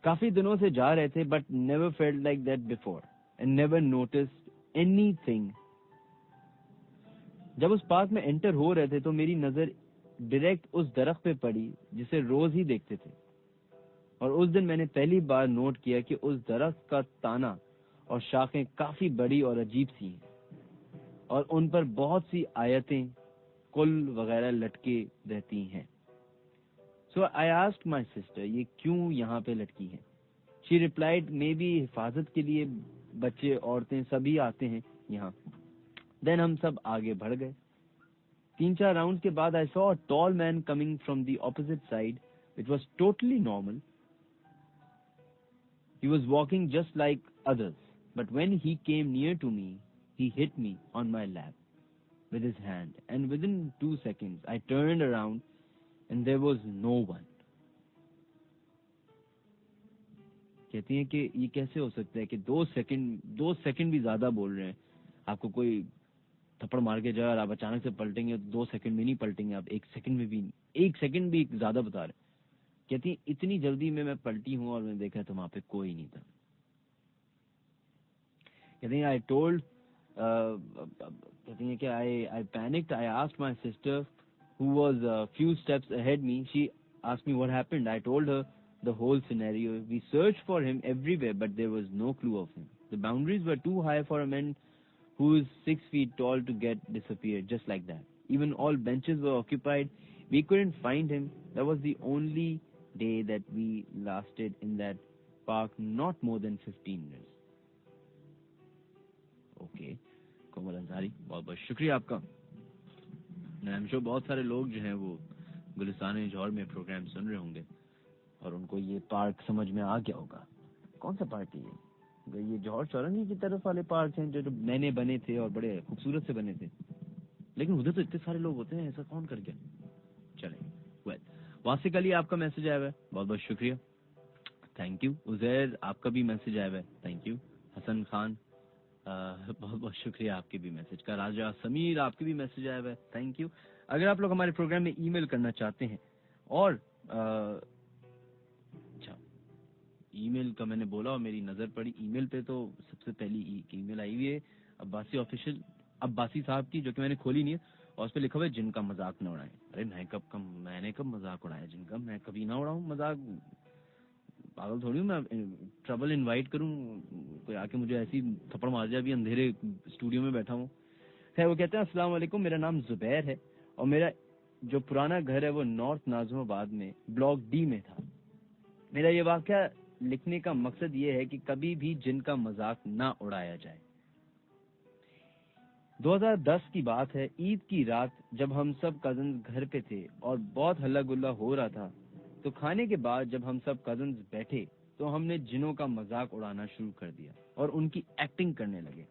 काफी दिनों से जा रहे थे, but never felt like that before and never noticed anything. जब उस पार्क में एंटर हो रहे थे तो मेरी नजर डायरेक्ट उस दरख्त पे पड़ी जिसे रोज ही देखते थे, और उस दिन मैंने पहली बार नोट किया कि उस दरख्त का ताना और शाखें काफी बड़ी और अजीब सी हैं, और उन पर बहुत सी आयतें कुल वगैरह लटके रहती हैं। सो आई आस्क्ड माय सिस्टर, ये क्यों यहाँ पे लटकी हैं? शी रिप्लाइड, मे बी हिफाजत के लिए बच्चे औरतें सभी आते हैं यहाँ। देन हम सब आगे बढ़ गए। 3-4 राउंड के बाद I saw a tall man coming from the opposite side. It was totally normal. He was walking just like others, but when he came near to me, he hit me on my lap with his hand, and within 2 seconds, I turned around and there was no one. कहती हैं कि ये कैसे हो सकता है कि 2 सेकंड भी ज्यादा बोल रहे हैं। आपको कोई थप्पड़ मार के जाए और आप अचानक से पलटेंगे तो 2 सेकंड में नहीं पलटेंगे आप, 1 सेकंड भी ज्यादा बता रहे। कहती है इतनी जल्दी में मैं पलटी हूं और मैंने देखा तो वहां पे कोई नहीं था। कहती है आई टोल्ड, कहती है कि I panicked, I asked my sister who was few steps ahead me, she asked me what happened, I told her the whole scenario, we searched for him everywhere but there was no clue of him, the boundaries were too high for a man who is 6 feet tall to get disappeared just like that. Even all benches were occupied. We couldn't find him. That was the only day that we lasted in that park, not more than 15 minutes. Okay, कोमल अंसारी, बहुत बहुत शुक्रिया आपका। आई एम श्योर बहुत सारे लोग जो हैं वो गुलिस्तान जौहर में प्रोग्राम सुन रहे होंगे और उनको ये पार्क समझ में आ गया होगा। कौन सा पार्क है ये जौहर चौरंगी की तरफ वाले पार्क हैं जो नए बने थे और बड़े खूबसूरत से बने थे, लेकिन उधर तो इतने सारे लोग होते हैं, ऐसा कौन कर गया। चले वेल, वासिक अली आपका मैसेज आया हुआ है, बहुत बहुत शुक्रिया, थैंक यू। उजैर आपका भी मैसेज आया हुआ है, थैंक यू। हसन खान बहुत बहुत शुक्रिया आपके भी मैसेज का। राजा समीर आपके भी मैसेज आया हुआ है, थैंक यू। अगर आप लोग हमारे प्रोग्राम में ईमेल करना चाहते हैं और ईमेल का मैंने बोला और मेरी नजर पड़ी ईमेल पे, तो सबसे पहली ईमेल आई हुई है अब्बासी ऑफिशियल अब्बासी साहब की, जो कि मैंने खोली नहीं है, और उस पर लिखा हुआ है जिनका मजाक न उड़ाएं। अरे मैंने कब मजाक उड़ाया जिनका? मैं कभी ना उड़ाऊं मजाक, पागल थोड़ी हूँ मैं। ट्रबल इनवाइट करूं कोई आके मुझे ऐसी थप्पड़ मार जाए, अभी अंधेरे स्टूडियो में बैठा हूँ। खैर, वो कहते हैं अस्सलाम वालेकुम, मेरा नाम जुबैर है और मेरा जो पुराना घर है वो नॉर्थ नाज़िमाबाद में ब्लॉक डी में था। मेरा ये वाकया लिखने का मकसद ये है कि कभी भी जिनका मजाक ना उड़ाया जाए। 2010 की बात है, ईद की रात जब हम सब कजन घर पे थे और बहुत हल्ला गुल्ला हो रहा था, तो खाने के बाद जब हम सब कजन बैठे तो हमने जिनों का मजाक उड़ाना शुरू कर दिया और उनकी एक्टिंग करने लगे।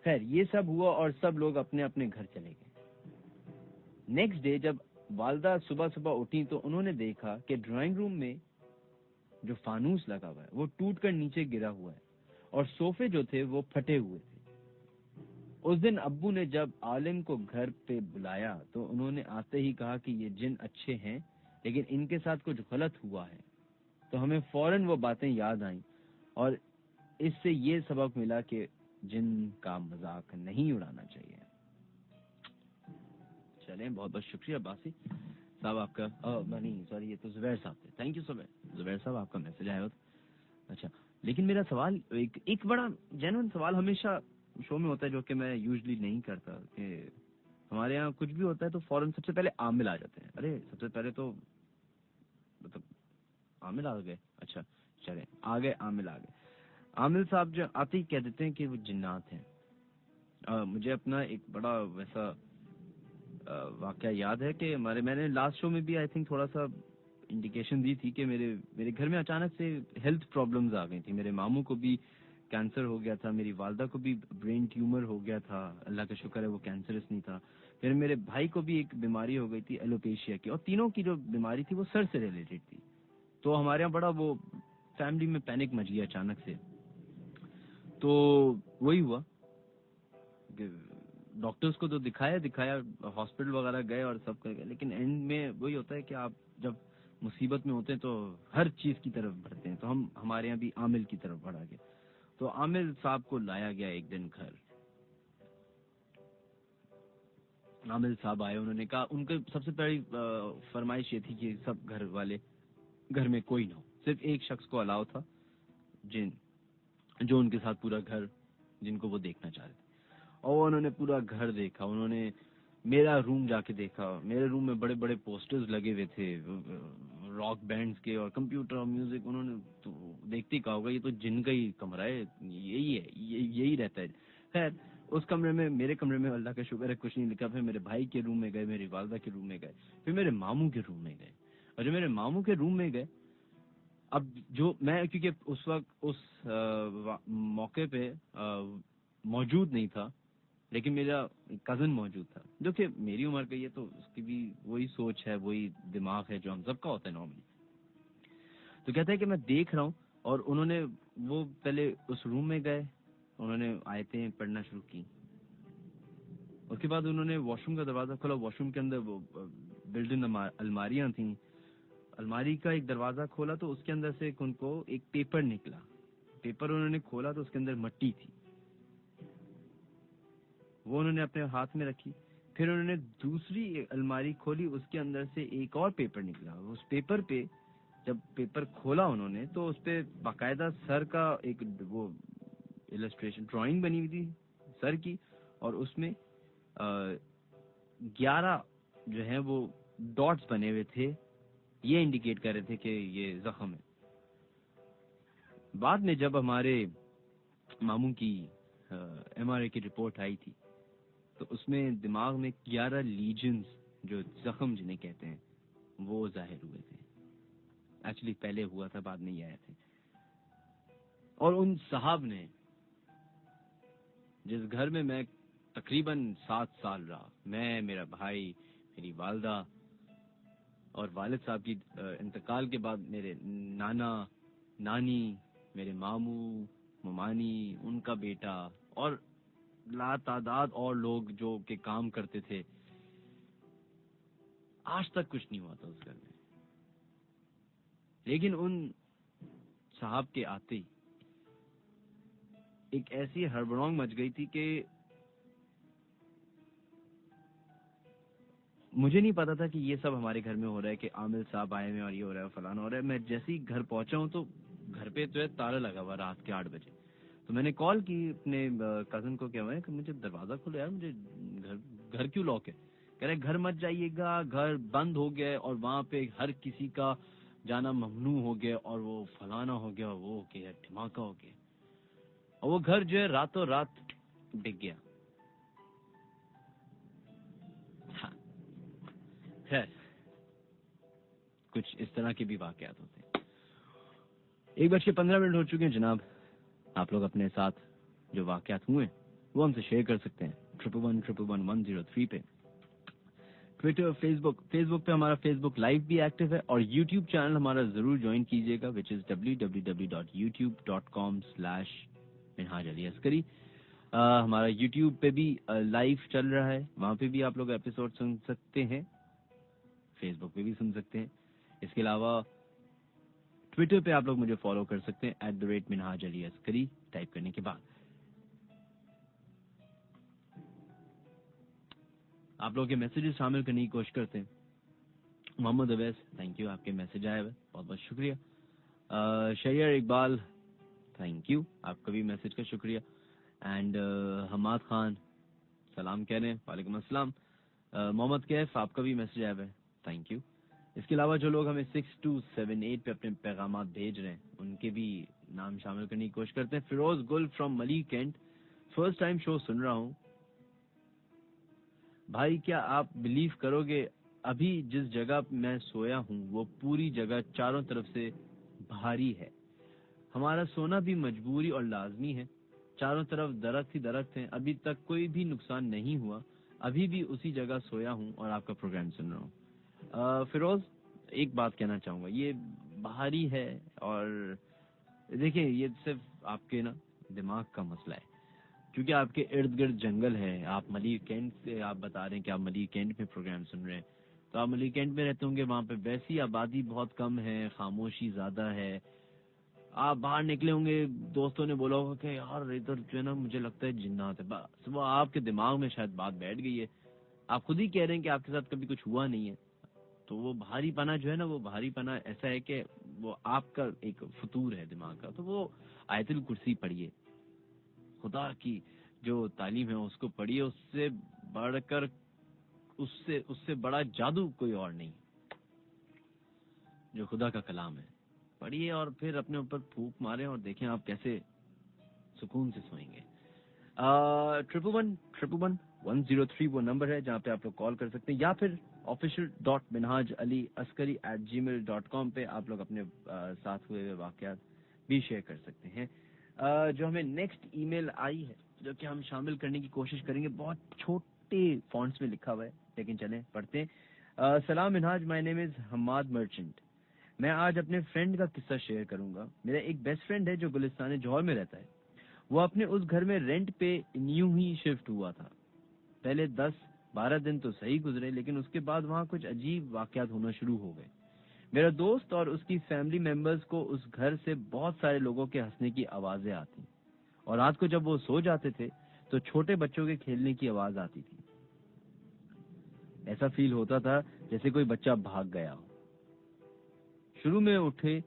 खैर, ये सब हुआ और सब लोग अपने अपने घर चले गए। नेक्स्ट डे जब वालदा सुबह सुबह उठी तो उन्होंने देखा कि ड्राइंग रूम में जो फानूस लगा हुआ है वो टूटकर नीचे गिरा हुआ है और सोफे जो थे वो फटे हुए थे। उस दिन अब्बू ने जब आलिम को घर पे बुलाया तो उन्होंने आते ही कहा कि ये जिन अच्छे हैं लेकिन इनके साथ कुछ गलत हुआ है। तो हमें फौरन वो बातें याद आईं और इससे ये सबक मिला कि जिन का मजाक नहीं उड़ाना चाहिए। चलें, बहुत बहुत शुक्रिया बासी साहब आपका। नहीं सॉरी, ये तो जुबैर साहब थे, थैंक यू जुबैर साहब, आपका मैसेज आया था। अच्छा, लेकिन मेरा सवाल एक बड़ा जेन्युइन सवाल हमेशा शो में होता है जो कि मैं यूजुअली नहीं करता, कि हमारे यहाँ कुछ भी होता है तो फौरन सबसे पहले आमिल आ जाते हैं। अरे सबसे पहले तो मतलब आमिल आ गए, अच्छा चले आ गए आमिल आ गए। आमिल साहब जो आते ही कह देते हैं कि वो जिन्नात हैं। मुझे अपना एक बड़ा वैसा वाकया याद है कि मैंने लास्ट शो में भी आई थिंक थोड़ा सा इंडिकेशन दी थी कि मेरे घर में अचानक से हेल्थ प्रॉब्लम्स आ गई थी। मेरे मामू को भी कैंसर हो गया था, मेरी वालदा को भी ब्रेन ट्यूमर हो गया था, अल्लाह का शुक्र है वो कैंसरस नहीं था। फिर मेरे भाई को भी एक बीमारी हो गई थी एलोपेशिया की, और तीनों की जो बीमारी थी वो सर से रिलेटेड थी। तो हमारे यहाँ बड़ा वो फैमिली में पैनिक मच गया अचानक से। तो वही हुआ, डॉक्टर्स को तो दिखाया हॉस्पिटल वगैरह गए और सब कर गए, लेकिन एंड में वही होता है कि आप जब मुसीबत में होते हैं तो हर चीज की तरफ बढ़ते हैं। तो हमारे यहाँ भी आमिल की तरफ बढ़ा गया। तो आमिल साहब को लाया गया एक दिन घर। आमिल साहब आए, उन्होंने कहा, उनके सबसे पहली फरमाइश ये थी कि सब घर वाले घर में कोई ना हो, सिर्फ एक शख्स को अलाउ था जो उनके साथ पूरा घर जिनको वो देखना चाह रहे थे। और उन्होंने पूरा घर देखा, उन्होंने मेरा रूम जाके देखा। मेरे रूम में बड़े बड़े पोस्टर्स लगे हुए थे रॉक बैंड्स के और कंप्यूटर और म्यूजिक। उन्होंने तो देखते ही कहा होगा ये तो जिन का ही कमरा है, यही है, यही रहता है। खैर उस कमरे में, मेरे कमरे में अल्लाह का शुक्र है कुछ नहीं लिखा। फिर मेरे भाई के रूम में गए, मेरी वालदा के रूम में गए, फिर मेरे मामू के रूम में गए। और जब मेरे मामू के रूम में गए, अब जो मैं, क्योंकि उस वक्त उस मौके पे मौजूद नहीं था, लेकिन मेरा कजन मौजूद था जो कि मेरी उम्र का ही है, तो उसकी भी वही सोच है, वही दिमाग है जो हम सबका होता है नॉर्मली। तो कहता है कि मैं देख रहा हूँ, और उन्होंने, वो पहले उस रूम में गए, उन्होंने आयतें पढ़ना शुरू की। उसके बाद उन्होंने वॉशरूम का दरवाजा खोला, वॉशरूम के अंदर वो बिल्डिंग अलमारियां थी, अलमारी का एक दरवाजा खोला तो उसके अंदर से उनको एक पेपर निकला। पेपर उन्होंने खोला तो उसके अंदर मट्टी थी, वो उन्होंने अपने हाथ में रखी। फिर उन्होंने दूसरी अलमारी खोली, उसके अंदर से एक और पेपर निकला। उस पेपर पे जब पेपर खोला उन्होंने, तो उस पे बाकायदा सर का एक वो इलस्ट्रेशन ड्राइंग बनी हुई थी सर की, और उसमें 11 जो है वो डॉट्स बने हुए थे, ये इंडिकेट कर रहे थे कि ये जख्म है। बाद में जब हमारे मामू की MRI की रिपोर्ट आई थी, तो उसमें दिमाग में 11 लीजन्स, जो जख्म जिन्हें कहते हैं, वो जाहिर हुए थे। एक्चुअली पहले हुआ था, बाद में ही आए थे। और उन साहब ने, जिस घर में मैं तकरीबन 7 साल रहा, मैं, मेरा भाई, मेरी वालदा, और वालिद साहब की इंतकाल के बाद मेरे नाना नानी, मेरे मामू ममानी, उनका बेटा, और लातादाद और लोग जो के काम करते थे, आज तक कुछ नहीं हुआ था उस घर में। लेकिन उन साहब के आते ही एक ऐसी हड़बड़ाहट मच गई थी कि मुझे नहीं पता था कि ये सब हमारे घर में हो रहा है, कि आमिल साहब आए हुए और ये हो रहा है, फलाना हो रहा है। मैं जैसे ही घर पहुंचा हूं तो घर पे जो है ताला लगा हुआ रात के 8 बजे। तो मैंने कॉल की अपने कजन को, क्या हुआ है कि मुझे दरवाजा खोलो यार, मुझे घर क्यों लॉक है। कह रहे घर मत जाइएगा, घर बंद हो गया और वहां पे हर किसी का जाना ममनू हो गया, और वो फलाना हो गया, वो हो गया, धमाका हो गया, और वो घर जो है रातों रात बिक गया। हाँ, खैर कुछ इस तरह के भी वाकयात होते हैं। 1:15 हो चुके हैं जनाब। आप लोग अपने साथ जो वाकयात हुए वो हमसे शेयर कर सकते हैं 111110103 पे। ट्विटर, फेसबुक पे हमारा फेसबुक लाइव भी एक्टिव है, और यूट्यूब चैनल हमारा जरूर ज्वाइन कीजिएगा, विच इज www.youtube.com/minhaj-ali-askari। हमारा यूट्यूब पे भी लाइव चल रहा है, वहां पे भी आप लोग एपिसोड सुन सकते हैं, फेसबुक पे भी सुन सकते हैं। इसके अलावा ट्विटर पे आप लोग मुझे फॉलो कर सकते हैं @minhaj-ali-askari टाइप करने के बाद। आप लोग के मैसेजेस शामिल करने की कोशिश करते हैं। मोहम्मद अवैस, थैंक यू, आपके मैसेज आए हुए, बहुत बहुत शुक्रिया। शैयर इकबाल, थैंक यू, आपका भी मैसेज का शुक्रिया। एंड हमाद खान सलाम कह रहे हैं, वालेकुम अस्सलाम। मोहम्मद कैफ, आपका भी मैसेज आया हुआ है, थैंक यू। इसके अलावा जो लोग हमें 6278 पे अपने पैगाम भेज रहे हैं, उनके भी नाम शामिल करने की कोशिश करते हैं। फिरोज गुल फ्रॉम मली कैंट, फर्स्ट टाइम शो सुन रहा हूँ भाई, क्या आप बिलीव करोगे, अभी जिस जगह मैं सोया हूँ वो पूरी जगह चारों तरफ से भारी है। हमारा सोना भी मजबूरी और लाजमी है, चारों तरफ दरख्त ही दरख्त हैं, अभी तक कोई भी नुकसान नहीं हुआ, अभी भी उसी जगह सोया हूँ और आपका प्रोग्राम सुन रहा हूँ। फिरोज, एक बात कहना चाहूंगा, ये भारी है, और देखिए ये सिर्फ आपके ना दिमाग का मसला है, क्योंकि आपके इर्द गिर्द जंगल है। आप मलिर कैंट से आप बता रहे हैं कि आप मलिर कैंट में प्रोग्राम सुन रहे हैं, तो आप मलिर कैंट में रहते होंगे, वहां पे वैसी आबादी बहुत कम है, खामोशी ज्यादा है। आप बाहर निकले होंगे, दोस्तों ने बोला होगा कि यार इधर जो है ना मुझे लगता है जिन्नात है, बस वो आपके दिमाग में शायद बात बैठ गई है। आप खुद ही कह रहे हैं कि आपके साथ कभी कुछ हुआ नहीं है, तो वो भारीपना जो है ना, वो भारीपना ऐसा है कि वो आपका एक फतूर है दिमाग का। तो वो आयतुल कुर्सी पढ़िए, खुदा की जो तालीम है उसको पढ़िए, उससे बढ़कर उससे बड़ा जादू कोई और नहीं, जो खुदा का कलाम है। पढ़िए और फिर अपने ऊपर फूंक मारें और देखें आप कैसे सुकून से सोएंगे। 111-103 वो नंबर है जहाँ पे आप लोग कॉल कर सकते हैं, या फिर official.minhajali@gmail.com पे आप लोग अपने साथ हुए वाकयात भी शेयर कर सकते हैं। जो हमें नेक्स्ट ईमेल आई है जो कि हम शामिल करने की कोशिश करेंगे, बहुत छोटे फॉन्ट्स में लिखा हुआ है लेकिन चलें पढ़ते हैं। सलाम Minhaj, my name is Hammad merchant. मैं आज अपने फ्रेंड का किस्सा शेयर करूंगा। मेरा एक बेस्ट फ्रेंड है जो गुलिस्तान जौहर में रहता है। वो अपने उस घर में रेंट पे न्यू ही शिफ्ट हुआ था। पहले 10-12 दिन तो सही गुजरे, लेकिन उसके बाद वहाँ कुछ अजीब वाकयात होना शुरू हो गए। मेरा दोस्त और उसकी फैमिली मेंबर्स को उस घर से बहुत सारे लोगों के हंसने की आवाजें आती, और रात को जब वो सो जाते थे तो छोटे बच्चों के खेलने की आवाज आती थी। ऐसा फील होता था जैसे कोई बच्चा भाग गया हो। शुरू में उठते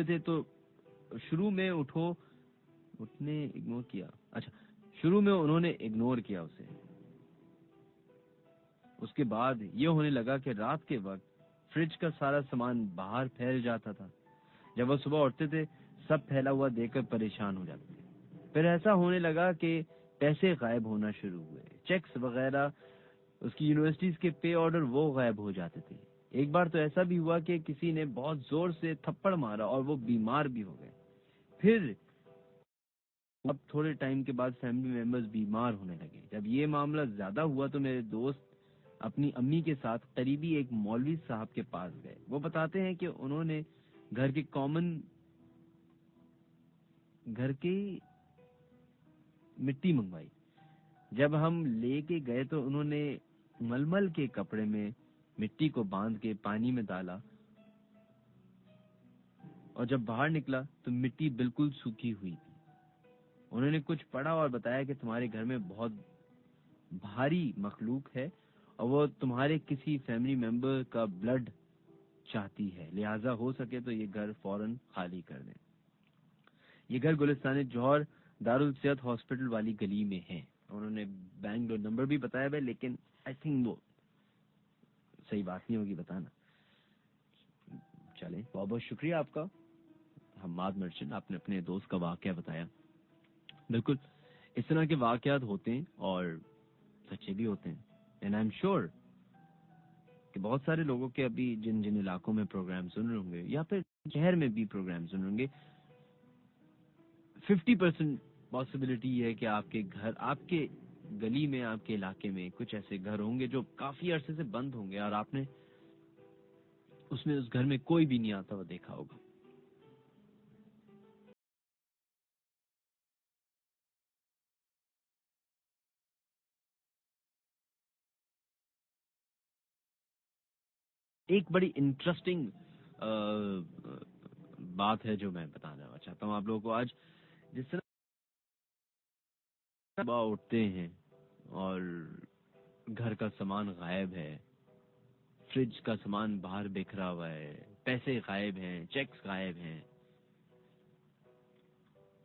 थे तो शुरू में उन्होंने इग्नोर किया उसे। उसके बाद ये होने लगा कि रात के वक्त फ्रिज का सारा सामान बाहर फैल जाता था। जब वो सुबह उठते थे सब फैला हुआ देखकर परेशान हो जाते थे। फिर ऐसा होने लगा कि पैसे गायब होना शुरू हुए, चेक्स वगैरह, उसकी यूनिवर्सिटीज के पे ऑर्डर वो गायब हो जाते थे। एक बार तो ऐसा भी हुआ कि किसी ने बहुत जोर से थप्पड़ मारा और वो बीमार भी हो गए। फिर अब थोड़े टाइम के बाद फैमिली मेंबर्स बीमार होने लगे। जब ये मामला ज्यादा हुआ तो मेरे दोस्त अपनी अम्मी के साथ करीबी एक मौलवी साहब के पास गए। वो बताते हैं कि उन्होंने घर की मिट्टी मंगवाई। जब हम लेके गए तो उन्होंने मलमल के कपड़े में मिट्टी को बांध के पानी में डाला, और जब बाहर निकला तो मिट्टी बिल्कुल सूखी हुई थी। उन्होंने कुछ पढ़ा और बताया कि तुम्हारे घर में बहुत भारी मखलूक है और वो तुम्हारे किसी फैमिली मेंबर का ब्लड चाहती है, लिहाजा हो सके तो ये घर फौरन खाली कर दें। ये घर गुलिस्तान जौहर दारुल सेहत हॉस्पिटल वाली गली में है। उन्होंने बैंगलोर नंबर भी बताया है, लेकिन आई थिंक वो सही बात नहीं होगी बताना। चलें, बहुत बहुत शुक्रिया आपका हम्माद मर्चेंट, आपने अपने दोस्त का वाकया बताया। बिल्कुल इस तरह के वाकयात होते हैं और सच्चे भी होते हैं। एंड आई एम श्योर कि बहुत सारे लोगों के अभी जिन जिन इलाकों में प्रोग्राम सुन रहे होंगे या फिर शहर में भी प्रोग्राम सुन रहे होंगे, 50% पॉसिबिलिटी है कि आपके आपके गली में, आपके इलाके में कुछ ऐसे घर होंगे जो काफी अरसे से बंद होंगे और आपने उसमें उस घर में कोई भी नहीं आता हुआ देखा होगा। एक बड़ी इंटरेस्टिंग बात है जो मैं बताना चाहता हूँ आप लोगों को आज। जिस तरह सुबह उठते हैं और घर का सामान गायब है, फ्रिज का सामान बाहर बिखरा हुआ है, पैसे गायब हैं, चेक्स गायब हैं।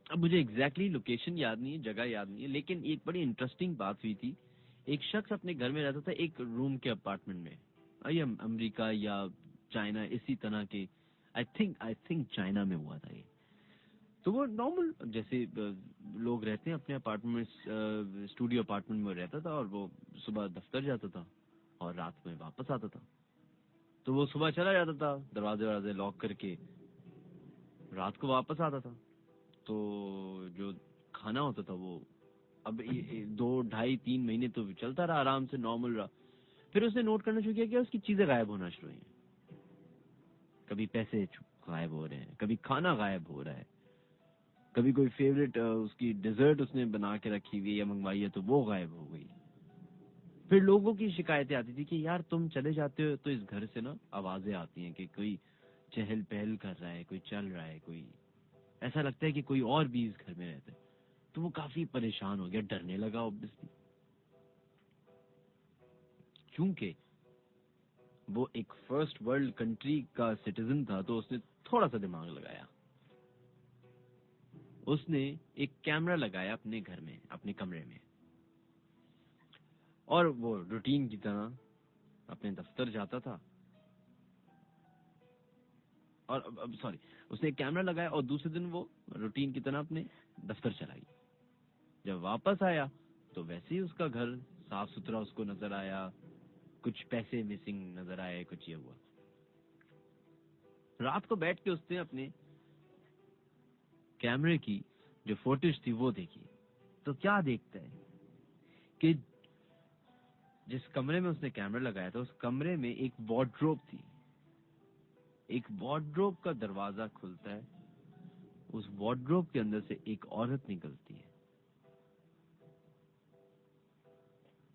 अब मुझे एग्जैक्टली लोकेशन याद नहीं है, जगह याद नहीं है, लेकिन एक बड़ी इंटरेस्टिंग बात हुई थी। एक शख्स अपने घर में रहता था एक रूम के अपार्टमेंट में। ये अमेरिका या चाइना इसी तरह के, आई थिंक चाइना में हुआ था ये। तो वो नॉर्मल जैसे लोग रहते हैं अपने अपार्टमेंट में, स्टूडियो अपार्टमेंट में रहता था, और वो सुबह दफ्तर जाता था और रात में वापस आता था। तो वो सुबह चला जाता था दरवाजे लॉक करके, रात को वापस आता था। तो जो खाना होता था वो अब 2-2.5-3 महीने तो चलता रहा, आराम से नॉर्मल रहा। फिर उसने नोट करना शुरू किया कि उसकी चीजें गायब होना शुरू हुई। कभी पैसे गायब हो रहे हैं, कभी खाना गायब हो रहा है, कभी कोई फेवरेट उसकी डिजर्ट उसने बना के रखी हुई या मंगवाई है तो वो गायब हो गई। फिर लोगों की शिकायतें आती थी कि यार तुम चले जाते हो तो इस घर से ना आवाजें आती हैं कि कोई चहल पहल कर रहा है, कोई चल रहा है, कोई ऐसा लगता है कि कोई और भी इस घर में रहता है। तो वो काफी परेशान हो गया, डरने लगा ऑब्वियसली, क्योंकि वो एक फर्स्ट वर्ल्ड कंट्री का सिटीजन था। तो उसने थोड़ा सा दिमाग लगाया, उसने एक कैमरा लगाया अपने घर में, अपने कमरे में, और वो रूटीन की तरह अपने दफ्तर जाता था और सॉरी, उसने एक कैमरा लगाया और दूसरे दिन वो रूटीन की तरह अपने दफ्तर चलाई। जब वापस आया तो वैसे ही उसका घर साफ सुथरा उसको नजर आया, कुछ पैसे मिसिंग नजर आए, कुछ ये हुआ। रात को बैठ के उसने अपने कैमरे की जो फुटेज थी वो देखी, तो क्या देखता है कि जिस कमरे में उसने कैमरा लगाया था उस कमरे में एक वार्डरोब थी। एक वार्डरोब का दरवाजा खुलता है, उस वार्डरोब के अंदर से एक औरत निकलती है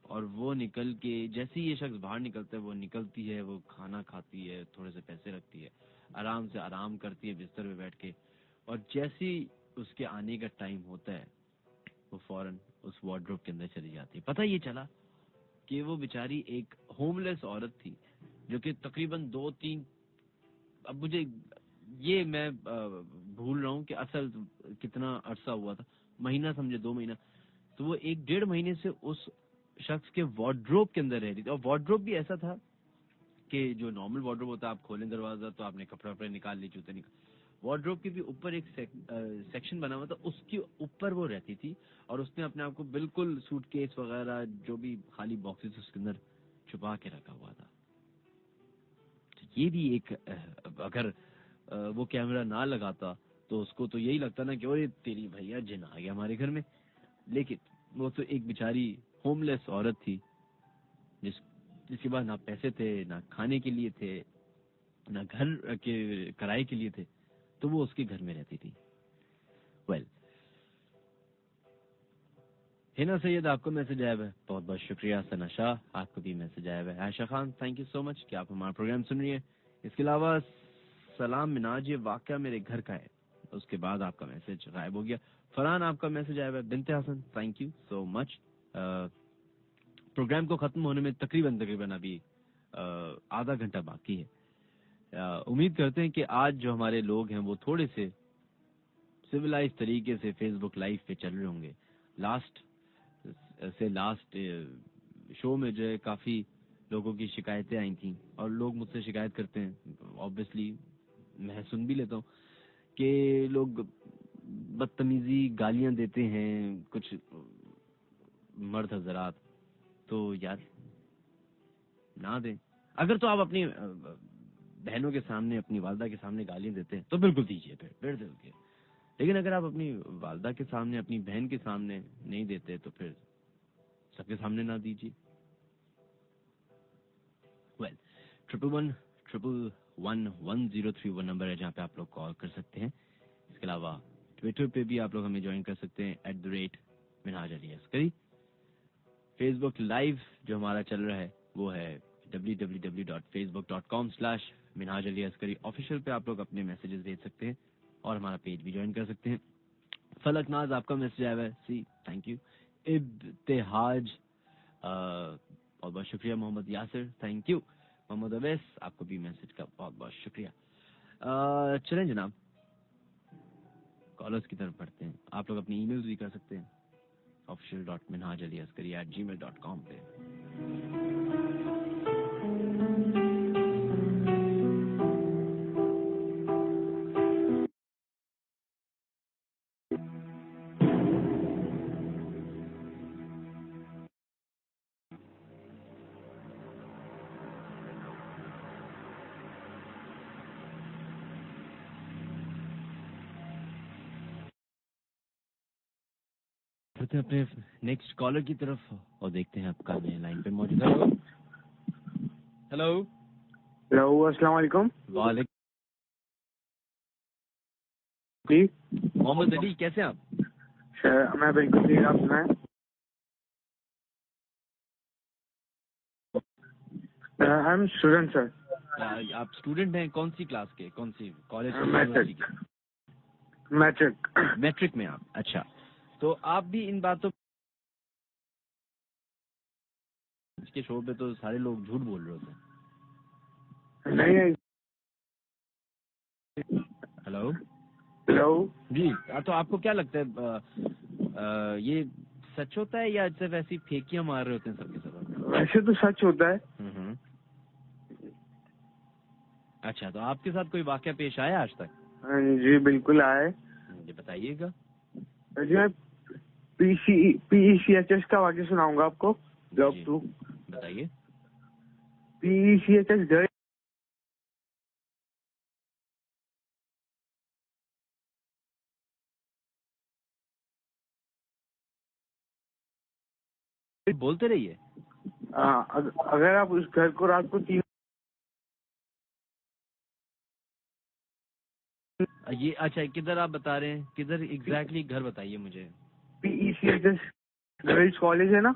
और वो निकल के जैसे ही ये शख्स बाहर निकलता है वो निकलती है, वो खाना खाती है, थोड़े से पैसे रखती है, आराम से आराम करती है बिस्तर पे बैठ के, और जैसे ही उसके आने का टाइम होता है वो फौरन उस वार्डरोब के अंदर चली जाती है। पता ये चला कि वो बेचारी एक होमलेस औरत थी जो कि तकरीबन 2-3, अब मुझे ये मैं भूल रहा हूँ कि असल कितना अरसा हुआ था, महीना समझे 2 महीना, तो वो 1-1.5 महीने से उस शख्स के वार्डरोब के अंदर रह रही थी। और वार्डरोब भी ऐसा था कि जो नॉर्मल वार्डरोब होता है, आप खोलें दरवाजा तो आपने कपड़े वपड़े निकाल लिए, जूते निकाल, वार्डरोब के भी ऊपर एक सेक्शन बना हुआ था, उसके ऊपर वो रहती थी और उसने अपने आप को बिल्कुल सूटकेस वगैरह जो भी खाली बॉक्सेस उसके अंदर छुपा के रखा हुआ था। तो ये भी एक अगर वो कैमरा ना लगाता तो उसको तो यही लगता ना कि ओए तेरी भैया जिन आ गया हमारे घर में। लेकिन वो तो एक बेचारी होमलेस औरत थी जिसके पास ना पैसे थे, ना खाने के लिए थे, ना घर के किराए के लिए थे, तो वो उसके घर में रहती थी। वेल, हिना सैयद आपको मैसेज आया है, बहुत बहुत शुक्रिया। सना शाह आपको भी मैसेज आया है। Ayesha Khan thank you so much कि आप हमारा प्रोग्राम सुन रही है। इसके अलावा सलाम मिनाज, ये वाकया मेरे घर का है, उसके बाद आपका मैसेज गायब हो गया। फरहान आपका मैसेज आया है। Binte Hassan thank you so much. Program को खत्म होने में तकरीबन अभी आधा घंटा बाकी है। उम्मीद करते हैं कि आज जो हमारे लोग हैं वो थोड़े से सिविलाइज तरीके से फेसबुक लाइव पे चल रहे होंगे। लास्ट शो में जो है काफी लोगों की शिकायतें आई थी और लोग मुझसे शिकायत करते हैं, ऑब्वियसली मैं सुन भी लेता हूँ, कि लोग बदतमीजी गालियां देते हैं कुछ मर्द हजरात। तो यार ना दें, अगर तो आप अपनी बहनों के सामने, अपनी वालदा के सामने गालियां देते हैं तो बिल्कुल दीजिए फिर दिल के। लेकिन अगर आप अपनी वालदा के सामने, अपनी बहन के सामने नहीं देते तो फिर सबके सामने ना दीजिए। वेल, 111-111-1031 नंबर है जहाँ पे आप लोग कॉल कर सकते हैं। इसके अलावा ट्विटर पे भी आप लोग हमें ज्वाइन कर सकते हैं @मिनहाज अली अस्करी। फेसबुक लाइव जो हमारा चल रहा है वो है www.facebook.com/मिनहाज अली अस्करी ऑफिशियल पे आप लोग अपने मैसेजेस भेज सकते हैं और हमारा पेज भी ज्वाइन कर सकते हैं। फलक नाज आपका मैसेज आया है, सी थैंक यू। इब्तिहाज बहुत बहुत शुक्रिया। Mohammad Yasir thank you. मोहम्मद अवैस आपको भी मैसेज का बहुत बहुत शुक्रिया। चलें जनाब, कॉलर्स की तरफ बढ़ते हैं। आप लोग अपनी ईमेल भी कर सकते हैं official.minhajaliaskari@gmail.com पे। अपने नेक्स्ट कॉलर की तरफ और देखते हैं आपका नए लाइन पे मौजूद है। हेलो हेलो, अस्सलाम वालेकुम। वालेकुम जी मोहम्मद अली, कैसे हैं आप? सर मैं बिल्कुल ठीक, आप सुनाएं। I am student sir. आप स्टूडेंट हैं? कौन सी क्लास के, कौन सी कॉलेज? मैट्रिक में आप? अच्छा, तो आप भी इन बातों के शो पे तो सारे लोग झूठ बोल रहे होते हैं। नहीं। हेलो हेलो जी, तो आपको क्या लगता है ये सच होता है या सिर्फ ऐसी फेंकियां मार रहे होते हैं सबके सब? वैसे तो सच होता है। अच्छा, तो आपके साथ कोई वाकया पेश आया आज तक? हाँ जी बिल्कुल आए। मुझे बताइएगा। जी मैं PECHS का वाक्य सुनाऊंगा आपको। ब्लॉक 2 बताइए। PECHS गए बोलते रहिए। अगर आप उस घर को रात को 3 ये अच्छा, किधर आप बता रहे हैं? किधर एग्जैक्टली घर बताइए मुझे। PECHS गर्ल्स कॉलेज है ना,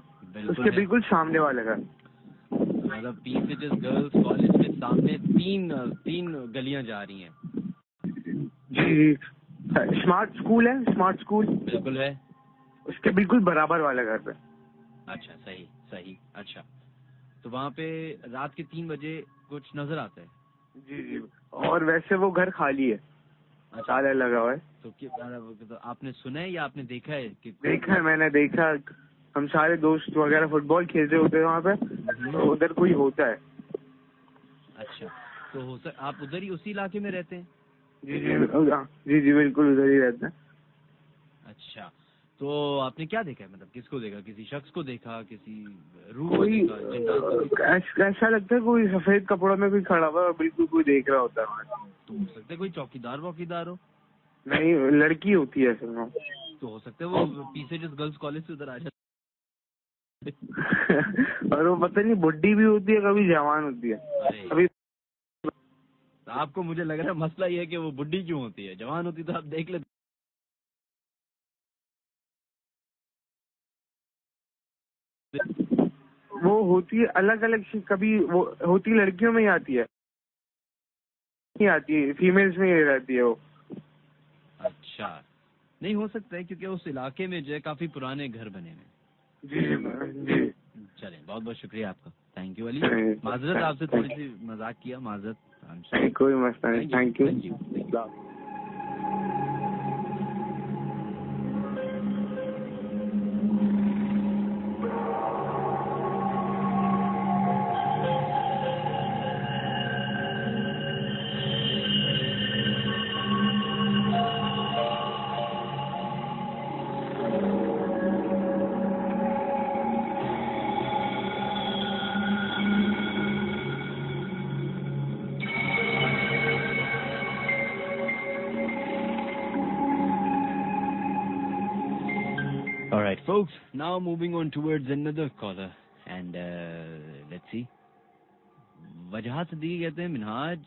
उसके बिल्कुल सामने वाले घर। मतलब PECHS गर्ल्स कॉलेज के सामने तीन गलियां जा रही हैं। जी स्मार्ट स्कूल है, स्मार्ट स्कूल बिल्कुल है। उसके बिल्कुल बराबर वाले घर पे। अच्छा, सही। अच्छा, तो वहाँ पे रात के 3 बजे कुछ नजर आता है? जी और वैसे वो घर खाली है, ताला लगा हुआ है। तो आपने सुना है या आपने देखा है कि? देखा है, मैंने देखा। हम सारे दोस्त वगैरह फुटबॉल खेलते होते हैं वहाँ पे, तो उधर कोई होता है। अच्छा, तो आप उधर ही उसी इलाके में रहते हैं? जी बिल्कुल उधर ही रहते हैं। अच्छा, तो आपने क्या देखा है? मतलब किसको देखा? किसी शख्स को देखा, किसी रूह को देखा? ऐसा लगता है कोई सफेद कपड़ों में कोई खड़ा हुआ है, बिल्कुल कोई देख रहा होता है। तो हो सकता है कोई चौकीदार हो? नहीं, लड़की होती है असल में। तो हो सकता है वो PECHS गर्ल्स कॉलेज से उधर आ जाते। और वो पता नहीं बुढ़ी भी होती है, कभी जवान होती है। अभी तो आपको, मुझे लग रहा है मसला ये है कि वो बुढ़ी क्यों होती है, जवान होती तो आप देख लेते। वो होती है अलग अलग, कभी वो होती लड़कियों में ही आती है, फीमेल्स में ही रहती है वो। अच्छा, नहीं हो सकता है क्योंकि उस इलाके में जो है काफी पुराने घर बने हुए। जी चलें, बहुत बहुत शुक्रिया आपका। Thank you Ali. माजरत, आपसे थोड़ी सी मजाक किया, माजरत। कोई मसला नहीं, thank you. Alright, folks, now moving on towards another caller and let's see. वजहात दी कहते हैं मिनहाज,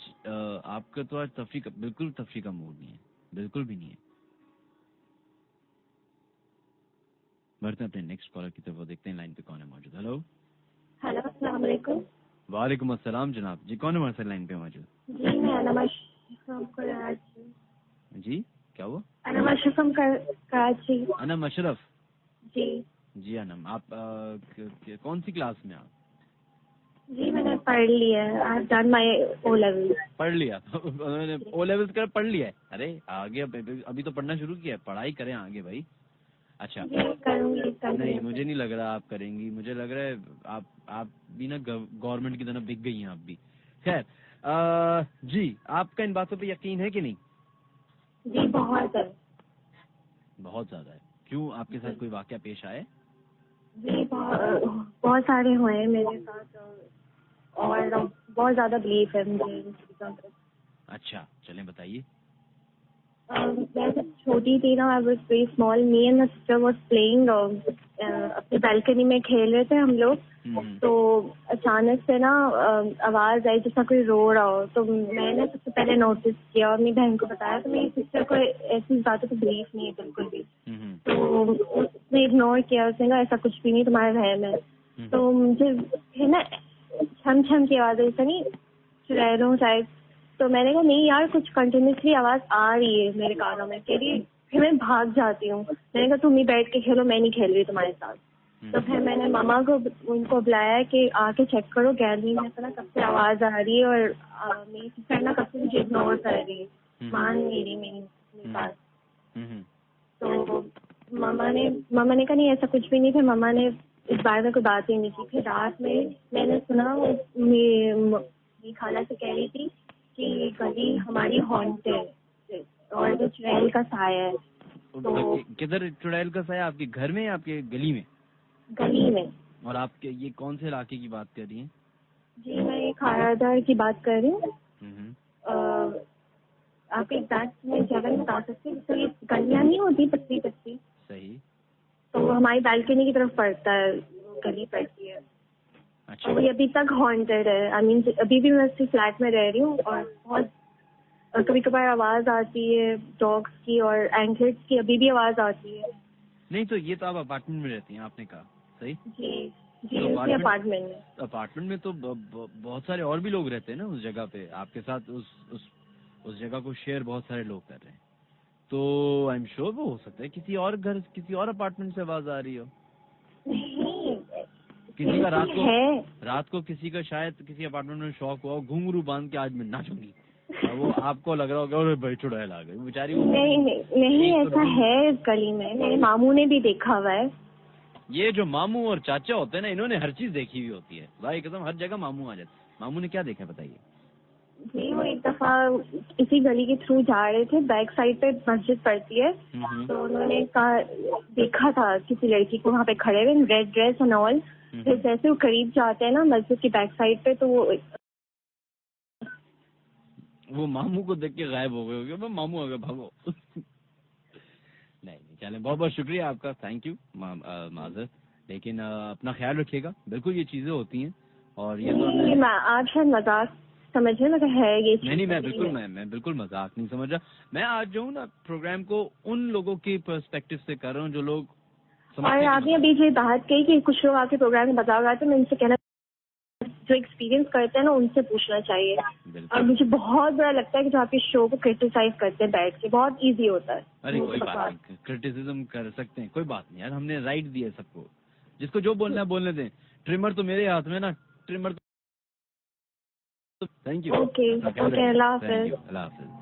आपका तो आज बिल्कुल तफरी का मूड नहीं है, बिल्कुल भी नहीं है। बढ़ते हैं अपने नेक्स्ट कॉलर की तरफ, वो देखते हैं लाइन पे कौन है मौजूद। हेलो अस्सलाम वालेकुम। वालेकुम अस्सलाम जनाब जी, कौन है हमारे साथ लाइन पे मौजूद? जी मैं अनमा अशरफ कराची। जी क्या हुआ? अनमा अशरफ कराची। अनम अशरफ जी अनम, आप कौन सी क्लास में आप? जी मैंने पढ़ लिया है, I have done my O level. पढ़ लिया? उन्होंने O लेवल्स कर पढ़ लिया है? अरे आगे अभी तो पढ़ना शुरू किया है, पढ़ाई करें आगे भाई। अच्छा, करूंगी। नहीं मुझे नहीं लग रहा आप करेंगी, मुझे लग रहा है आप भी ना गवर्नमेंट की तरह बिक गई हैं आप भी। खैर जी, आपका इन बातों पे यकीन है कि नहीं? जी बहुत ज्यादा है। क्यों, आपके साथ कोई वाकया पेश आए? जी बहुत सारे हुए हैं मेरे साथ और बहुत ज्यादा बिलीफ है मुझे। अच्छा, चलें बताइए। मैं जब छोटी थी ना, I was very small, me and my sister was playing, अपनी बालकनी में खेल रहे थे हम लोग। तो अचानक से ना आवाज आई जैसा कोई रो रहा हो। तो मैंने सबसे पहले नोटिस किया और मेरी बहन को बताया। तो मेरी सिस्टर को ऐसी बातों पर बिलीफ नहीं है बिल्कुल भी। तो उसने इग्नोर किया, उसने कहा ऐसा कुछ भी नहीं, तुम्हारा वहम है। तो मुझे है ना छम छम की आवाज, ऐसा नहीं चुड़ैलों शायद। तो मैंने कहा नहीं यार, कुछ कंटिन्यूसली आवाज आ रही है मेरे कानों में। कह रही, फिर मैं भाग जाती हूँ। मैंने कहा तुम ही बैठ के खेलो, मैं नहीं खेल रही तुम्हारे साथ। तो फिर मैंने मामा को उनको बुलाया कि आके चेक करो गैलरी में ना कब से आवाज आ रही है और मेरी सिस्टर ना कब से मुझे इग्नोर कर रही है, मान नहीं रही मेरी बात। तो मामा ने कहा नहीं ऐसा कुछ भी नहीं। फिर मामा ने इस बारे में कोई बात ही नहीं की। फिर रात में मैंने सुना मेरी खाला से कह रही थी कि गली हमारी हॉन्टेड और जो चुड़ैल का साया है। तो किधर चुड़ैल का साया? आपके घर में या आपके गली में? गली में। और आपके ये कौन से इलाके की बात कर रही हैं? जी मैं खारादार की बात कर रही हूँ। आप एग्जैक्ट में जगह नहीं बता सकते, तो ये गलियाँ नहीं होती पतली पतली, सही, तो वो हमारी बालकनी की तरफ पड़ता है, गली पड़ती है। अच्छा। और ये अभी तक हॉन्टेड है। आई मीन अभी भी मैं उसी फ्लैट में रह रही हूँ और बहुत कभी कभार आवाज आती है डॉग्स की और एंकलेट्स की, अभी भी आवाज आती है। नहीं तो ये तो आप अपार्टमेंट में रहती हैं, आपने कहा, सही? जी जी, तो अपार्टमेंट में। अपार्टमेंट में तो बहुत सारे और भी लोग रहते हैं ना उस जगह पे, आपके साथ उस जगह को शेयर बहुत सारे लोग कर रहे हैं, तो आई एम श्योर वो हो सकता है किसी और घर, किसी और अपार्टमेंट से आवाज आ रही हो। नहीं, किसी का रात को किसी का शायद किसी अपार्टमेंट में शौक हुआ, घुंघरू बांध के आज मैं नाचूंगी, वो आपको लग रहा होगा अरे भाई चुड़ैल आ गई बेचारी। नहीं ऐसा है इस गली में, मेरे मामू ने भी देखा हुआ है। ये जो मामू और चाचा होते हैं ना, इन्होंने हर चीज देखी हुई होती है भाई, कसम हर जगह मामू आ जाते। मामू ने क्या देखा बताइए? जी वो एक दफा इसी गली के थ्रू जा रहे थे, बैक साइड पे मस्जिद पड़ती है, तो उन्होंने देखा था किसी लड़की को वहाँ पे खड़े हुए, रेड ड्रेस एंड ऑल। फिर जैसे वो करीब जाते हैं ना मस्जिद की बैक साइड पे, तो वो मामू को देख के गायब हो गए होंगे, मामू आ गए भागो। नहीं चले, बहुत बहुत शुक्रिया आपका, थैंक यू माजर, लेकिन अपना ख्याल रखिएगा। बिल्कुल ये चीजें होती हैं और ये तो आप शायद मजाक समझे लगा है ये। नहीं मैं बिल्कुल मजाक नहीं समझ रहा। मैं आज जो हूँ ना प्रोग्राम को उन लोगों के पर्सपेक्टिव से कर रहा हूँ जो लोग और आपने अभी ये बात कही कि कुछ लोग आपके प्रोग्राम में बताओ गए, तो मैं इनसे कहना जो एक्सपीरियंस करते हैं ना उनसे पूछना चाहिए। और मुझे बहुत बुरा लगता है कि जो आपके शो को क्रिटिसाइज करते हैं बैठ के, बहुत इजी होता है। अरे कोई बात नहीं, क्रिटिसिज्म कर सकते हैं, कोई बात नहीं यार, हमने राइट दिया सबको, जिसको जो बोलना है बोलने दें। ट्रिमर तो मेरे हाथ में ना, ट्रिमर। Thank you. ओके अल्लाह हाफिज। अल्लाह हाफिज।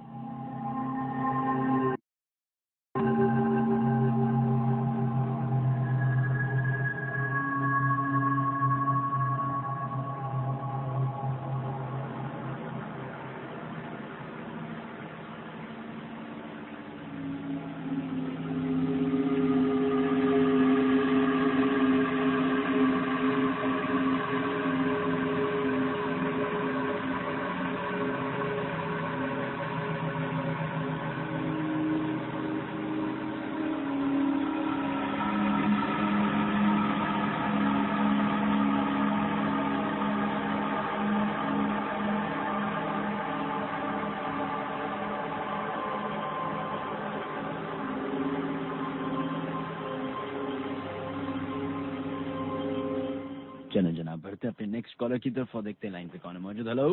चलो जनाब बढ़ते अपने नेक्स्ट कॉलर की तरफ और देखते हैं लाइन पे कौन है मौजूद। हेलो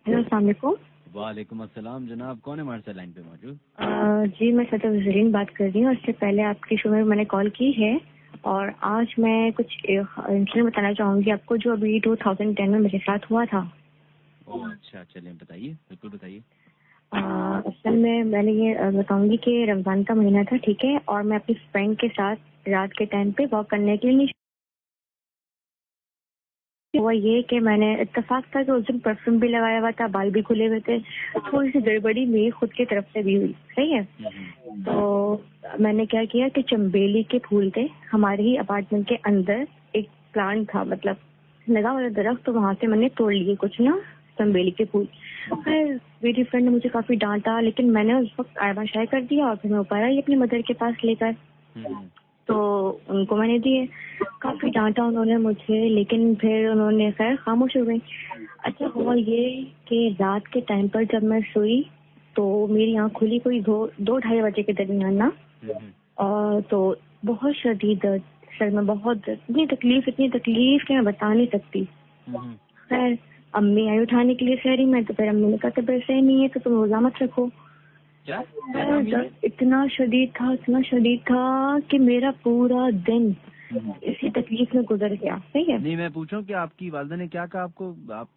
अस्सलाम वालेकुम। वालेकुम अस्सलाम जनाब, कौन है हमारे साथ लाइन पे मौजूद? जी मैं सतह वज़रीन बात कर रही हूँ। इससे पहले आपके शो में मैंने कॉल की है और आज मैं कुछ इंसिडेंट बताना चाहूँगी आपको जो अभी 2010 में मेरे साथ हुआ था। अच्छा चलिए बताइए, बिल्कुल बताइए। असल में मैंने ये बताऊंगी कि रमजान का महीना था, ठीक है, और मैं अपनी फ्रेंड के साथ रात के टाइम पे वॉक करने के लिए हुआ ये कि मैंने इत्तेफाक था कि उस दिन परफ्यूम भी लगाया हुआ था, बाल भी खुले हुए थे, थोड़ी सी गड़बड़ी मेरी खुद की तरफ से भी हुई, सही है। तो मैंने क्या किया कि चंबेली के फूल थे हमारे ही अपार्टमेंट के अंदर, एक प्लांट था मतलब लगा वाला दरख्त, तो वहां से मैंने तोड़ लिए कुछ ना चंबेली के फूल। फिर मेरी फ्रेंड ने मुझे काफी डांटा, लेकिन मैंने उस वक्त आयबा शाय कर दिया और फिर मैं ऊपर आई अपनी मदर के पास लेकर, तो उनको मैंने दिए। काफी डांटा उन्होंने मुझे, लेकिन फिर उन्होंने खैर खामोश हो गई। अच्छा हुआ ये कि रात के टाइम पर जब मैं सोई तो मेरी आँख खुली कोई 2-2:30 बजे के दरमियान ना, और तो बहुत शदीद दर्द सर में, बहुत दर्द, इतनी तकलीफ कि मैं बता नहीं सकती। खैर अम्मी आई उठाने के लिए शहरी में, तो फिर अम्मी ने कहा तबीयत सही नहीं है तो तुम रोजा मत रखो। क्या? इतना शदीद था कि मेरा पूरा दिन इसी तकलीफ में गुजर गया, सही है। नहीं मैं पूछूं कि आपकी वालिदा ने क्या कहा आपको?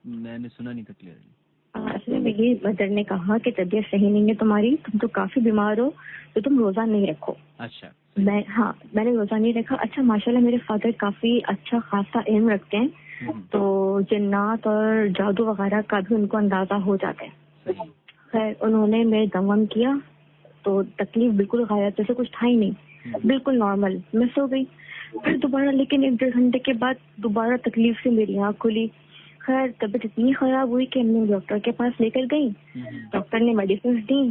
मैंने सुना नहीं था क्लियरली। असल में मेरी मदर ने कहा कि तबीयत सही नहीं है तुम्हारी, तुम तो काफी बीमार हो, तो तुम रोजा नहीं रखो। अच्छा। मैंने रोजा नहीं रखा। अच्छा माशाल्लाह मेरे फादर काफी अच्छा खासा इल्म रखते हैं, तो जिन्नात और जादू वगैरह का भी उनको अंदाजा हो जाता है। खैर उन्होंने मेरे दम किया तो तकलीफ बिल्कुल गायब, जैसे कुछ था ही नहीं, बिल्कुल नॉर्मल। मैं सो गई। फिर दोबारा लेकिन 1-1.5 घंटे के बाद दोबारा तकलीफ से मेरी आँख खुली। खैर तबीयत इतनी खराब हुई कि मैं डॉक्टर के पास लेकर गई। डॉक्टर ने मेडिसिन दी,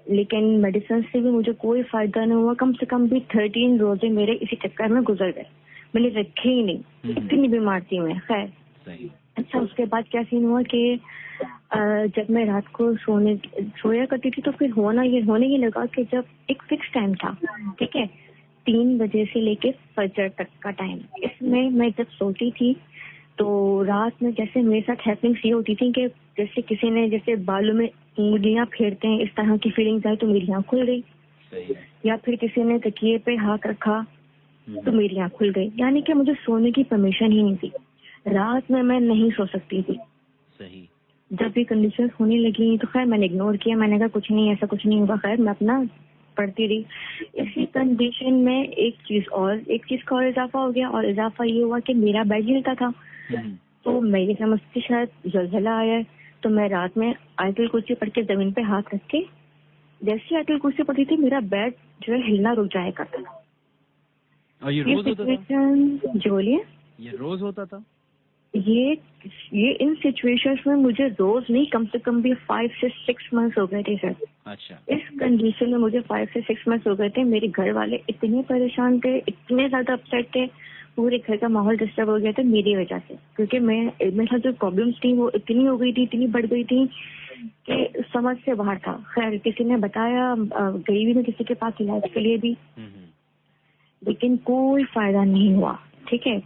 लेकिन मेडिसिन से भी मुझे कोई फायदा नहीं हुआ। कम से कम भी 13 रोजे मेरे इसी चक्कर में गुजर गए, मैंने रखे ही नहीं, इतनी बीमार थी मैं। खैर अच्छा, उसके बाद क्या सीन हुआ कि जब मैं रात को सोया करती थी तो फिर होने ये लगा कि जब एक फिक्स टाइम था, ठीक है, 3 बजे से लेके फजर तक का टाइम, इसमें मैं जब सोती थी तो रात में जैसे मेरे साथ हैपनिंग्स ये होती थी कि जैसे किसी ने जैसे बालों में उंगलियां फेरते हैं, इस तरह की फीलिंग्स आई तो मेरी आँख खुल गई। या फिर किसी ने तकिए पे हाथ रखा तो मेरी आँख खुल गई। यानी कि मुझे सोने की परमिशन ही नहीं थी, रात में मैं नहीं सो सकती थी। सही। जब ये कंडीशंस होने लगी तो खैर मैंने इग्नोर किया, मैंने कहा कुछ नहीं, ऐसा कुछ नहीं होगा। खैर मैं अपना पढ़ती रही। इसी कंडीशन में एक चीज का और इजाफा हो गया, और इजाफा ये हुआ कि मेरा बेड हिलता था। तो मैं ये समझती शायद जलजला आया है, तो मैं रात में आयतुल कुर्सी पढ़ के जमीन पे हाथ रख के जैसे आयतुल कुर्सी पढ़ती थी मेरा बेड जो है हिलना रुक जाया करता था। और ये रोज होता था? जो बोलिए, ये रोज होता था? ये इन सिचुएशंस में मुझे रोज नहीं, कम से कम भी 5 से 6 मंथ्स हो गए थे सर। अच्छा। इस कंडीशन में मुझे 5 से 6 मंथ्स हो गए थे। मेरे घर वाले इतने परेशान थे, इतने ज्यादा अपसेट थे, पूरे घर का माहौल डिस्टर्ब हो गया था मेरी वजह से, क्योंकि मेरे साथ जो प्रॉब्लम्स थी वो इतनी हो गई थी, इतनी बढ़ गई थी कि समझ से बाहर था। खैर किसी ने बताया, गई भी मैं किसी के पास इलाज के लिए भी, लेकिन कोई फायदा नहीं हुआ। ठीक है,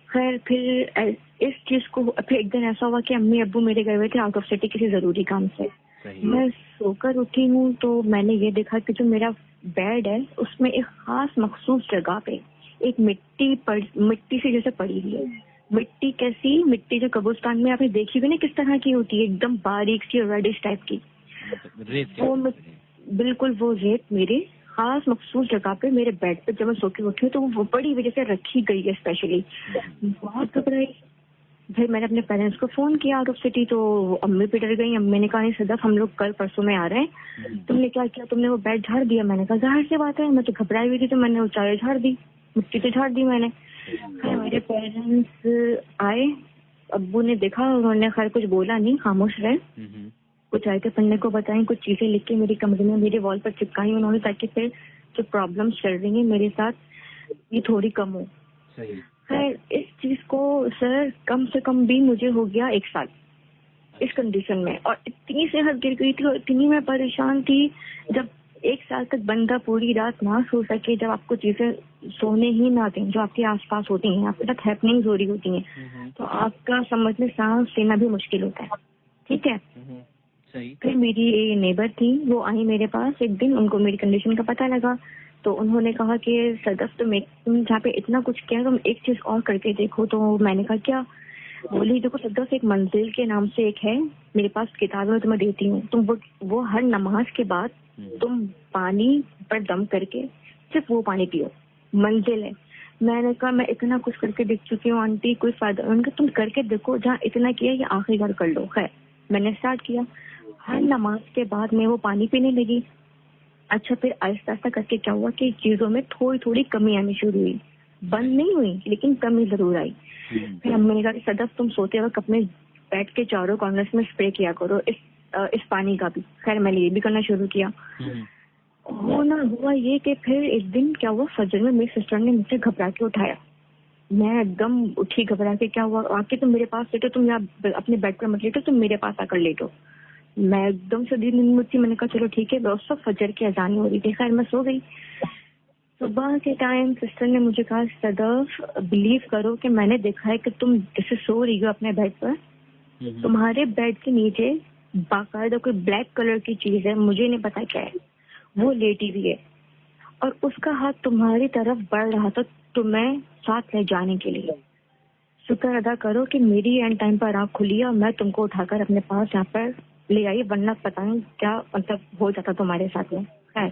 खैर फिर इस चीज को फिर एक दिन ऐसा हुआ कि अम्मी अब्बू मेरे गए हुए थे आउट ऑफ सिटी किसी जरूरी काम से। मैं सोकर उठी हूँ तो मैंने ये देखा कि जो मेरा बेड है उसमें एक खास मखसूस जगह पे एक मिट्टी से जैसे पड़ी हुई है। मिट्टी कैसी? मिट्टी जो कब्रिस्तान में आपने देखी हुई ना किस तरह की होती है, एकदम बारीक सी रेडिश टाइप की, वो बिल्कुल वो रेत मेरे खास मखसूस जगह पे मेरे बेड पे जब मैं सो के उठी तो वो बड़ी वजह से रखी गई है स्पेशली। बहुत घबराई। फिर मैंने अपने पेरेंट्स को फोन किया आउट ऑफ सिटी, तो अम्मी भी डर गई। अम्मी ने कहा नहीं सदफ हम लोग कल परसों में आ रहे हैं, तुमने क्या किया, तुमने वो बेड झाड़ दिया? मैंने कहा जाहिर सी बात है, मैं तो घबराई हुई थी तो मैंने वो चाय झाड़ दी, मिट्टी तो झाड़ दी मैंने। मेरे पेरेंट्स आए, अब्बू ने देखा, उन्होंने खैर कुछ बोला नहीं, खामोश रहे। कुछ आयतें पढ़ने को बताई, कुछ चीजें लिख के मेरी कमरे में मेरे वॉल पर चिपकाई उन्होंने, ताकि फिर जो प्रॉब्लम चल रही है मेरे साथ ये थोड़ी कम हो। खैर इस चीज को सर कम से कम भी मुझे हो गया 1 साल इस कंडीशन में, और इतनी सेहत गिर गई थी और इतनी मैं परेशान थी। जब 1 साल तक बंदा पूरी रात ना सो सके, जब आपको चीजें सोने ही ना दें जो आपके आसपास होती हैं, आपके साथ हैपनिंग्स हो रही होती हैं, तो आपका समझ में सांस लेना भी मुश्किल होता है। ठीक है, सही। फिर मेरी नेबर थी, वो आई मेरे पास एक दिन, उनको मेरी कंडीशन का पता लगा, तो उन्होंने कहा कि सदफ तुम जहाँ पे इतना कुछ किया तुम एक चीज और करके देखो। तो मैंने कहा क्या? बोली देखो सदफ एक मंजिल के नाम से एक है मेरे पास किताब में तुम्हें देती हूँ, तुम वो हर नमाज के बाद तुम पानी पर दम करके सिर्फ वो पानी पियो, मंजिल है। मैंने कहा मैं इतना कुछ करके देख चुकी हूँ आंटी, कोई फायदा। उन्होंने कहा तुम करके देखो, जहाँ इतना किया ये आखिरी बार कर लो। खैर मैंने स्टार्ट किया, हर नमाज के बाद मैं वो पानी पीने लगी। अच्छा फिर आहिस्ता आहिस्ता करके क्या हुआ कि चीजों में थोड़ी थोड़ी कमी आनी शुरू हुई, बंद नहीं हुई लेकिन कमी जरूर आई। फिर अम्मी ने कहा कि सदफ तुम सोते वक्त अपने बेड के चारों कॉर्नर्स में स्प्रे किया करो इस पानी का भी। खैर मैंने ये भी करना शुरू किया। हुआ ये कि फिर एक दिन क्या हुआ, फजर में मेरी सिस्टर ने मुझे घबरा के उठाया। मैं एकदम उठी घबरा के, क्या हुआ? आके तुम मेरे पास लेटो, तुम यहाँ अपने बेड पर मत लेटो, तुम मेरे पास आकर लेटो। मैं एकदम से नींद में थी, मैंने कहा चलो ठीक है। उस वक्त फजर की अजान हो रही थी। खैर मैं सो गई। सुबह के टाइम सिस्टर ने मुझे कहा सदफ बिलीव करो कि मैंने देखा है कि तुम जैसे सो रही हो अपने बेड पर, तुम्हारे बेड के नीचे बाकायदा कोई ब्लैक कलर की चीज है, मुझे नहीं पता क्या है, वो लेटी हुई है और उसका हाथ तुम्हारी तरफ बढ़ रहा था तुम्हें साथ ले जाने के लिए। शुक्र अदा करो कि मेरी एंड टाइम पर आँख खुली और मैं तुमको उठाकर अपने पास यहाँ पर ले आई, वरना पता नहीं क्या मतलब हो जाता तुम्हारे साथ में। खैर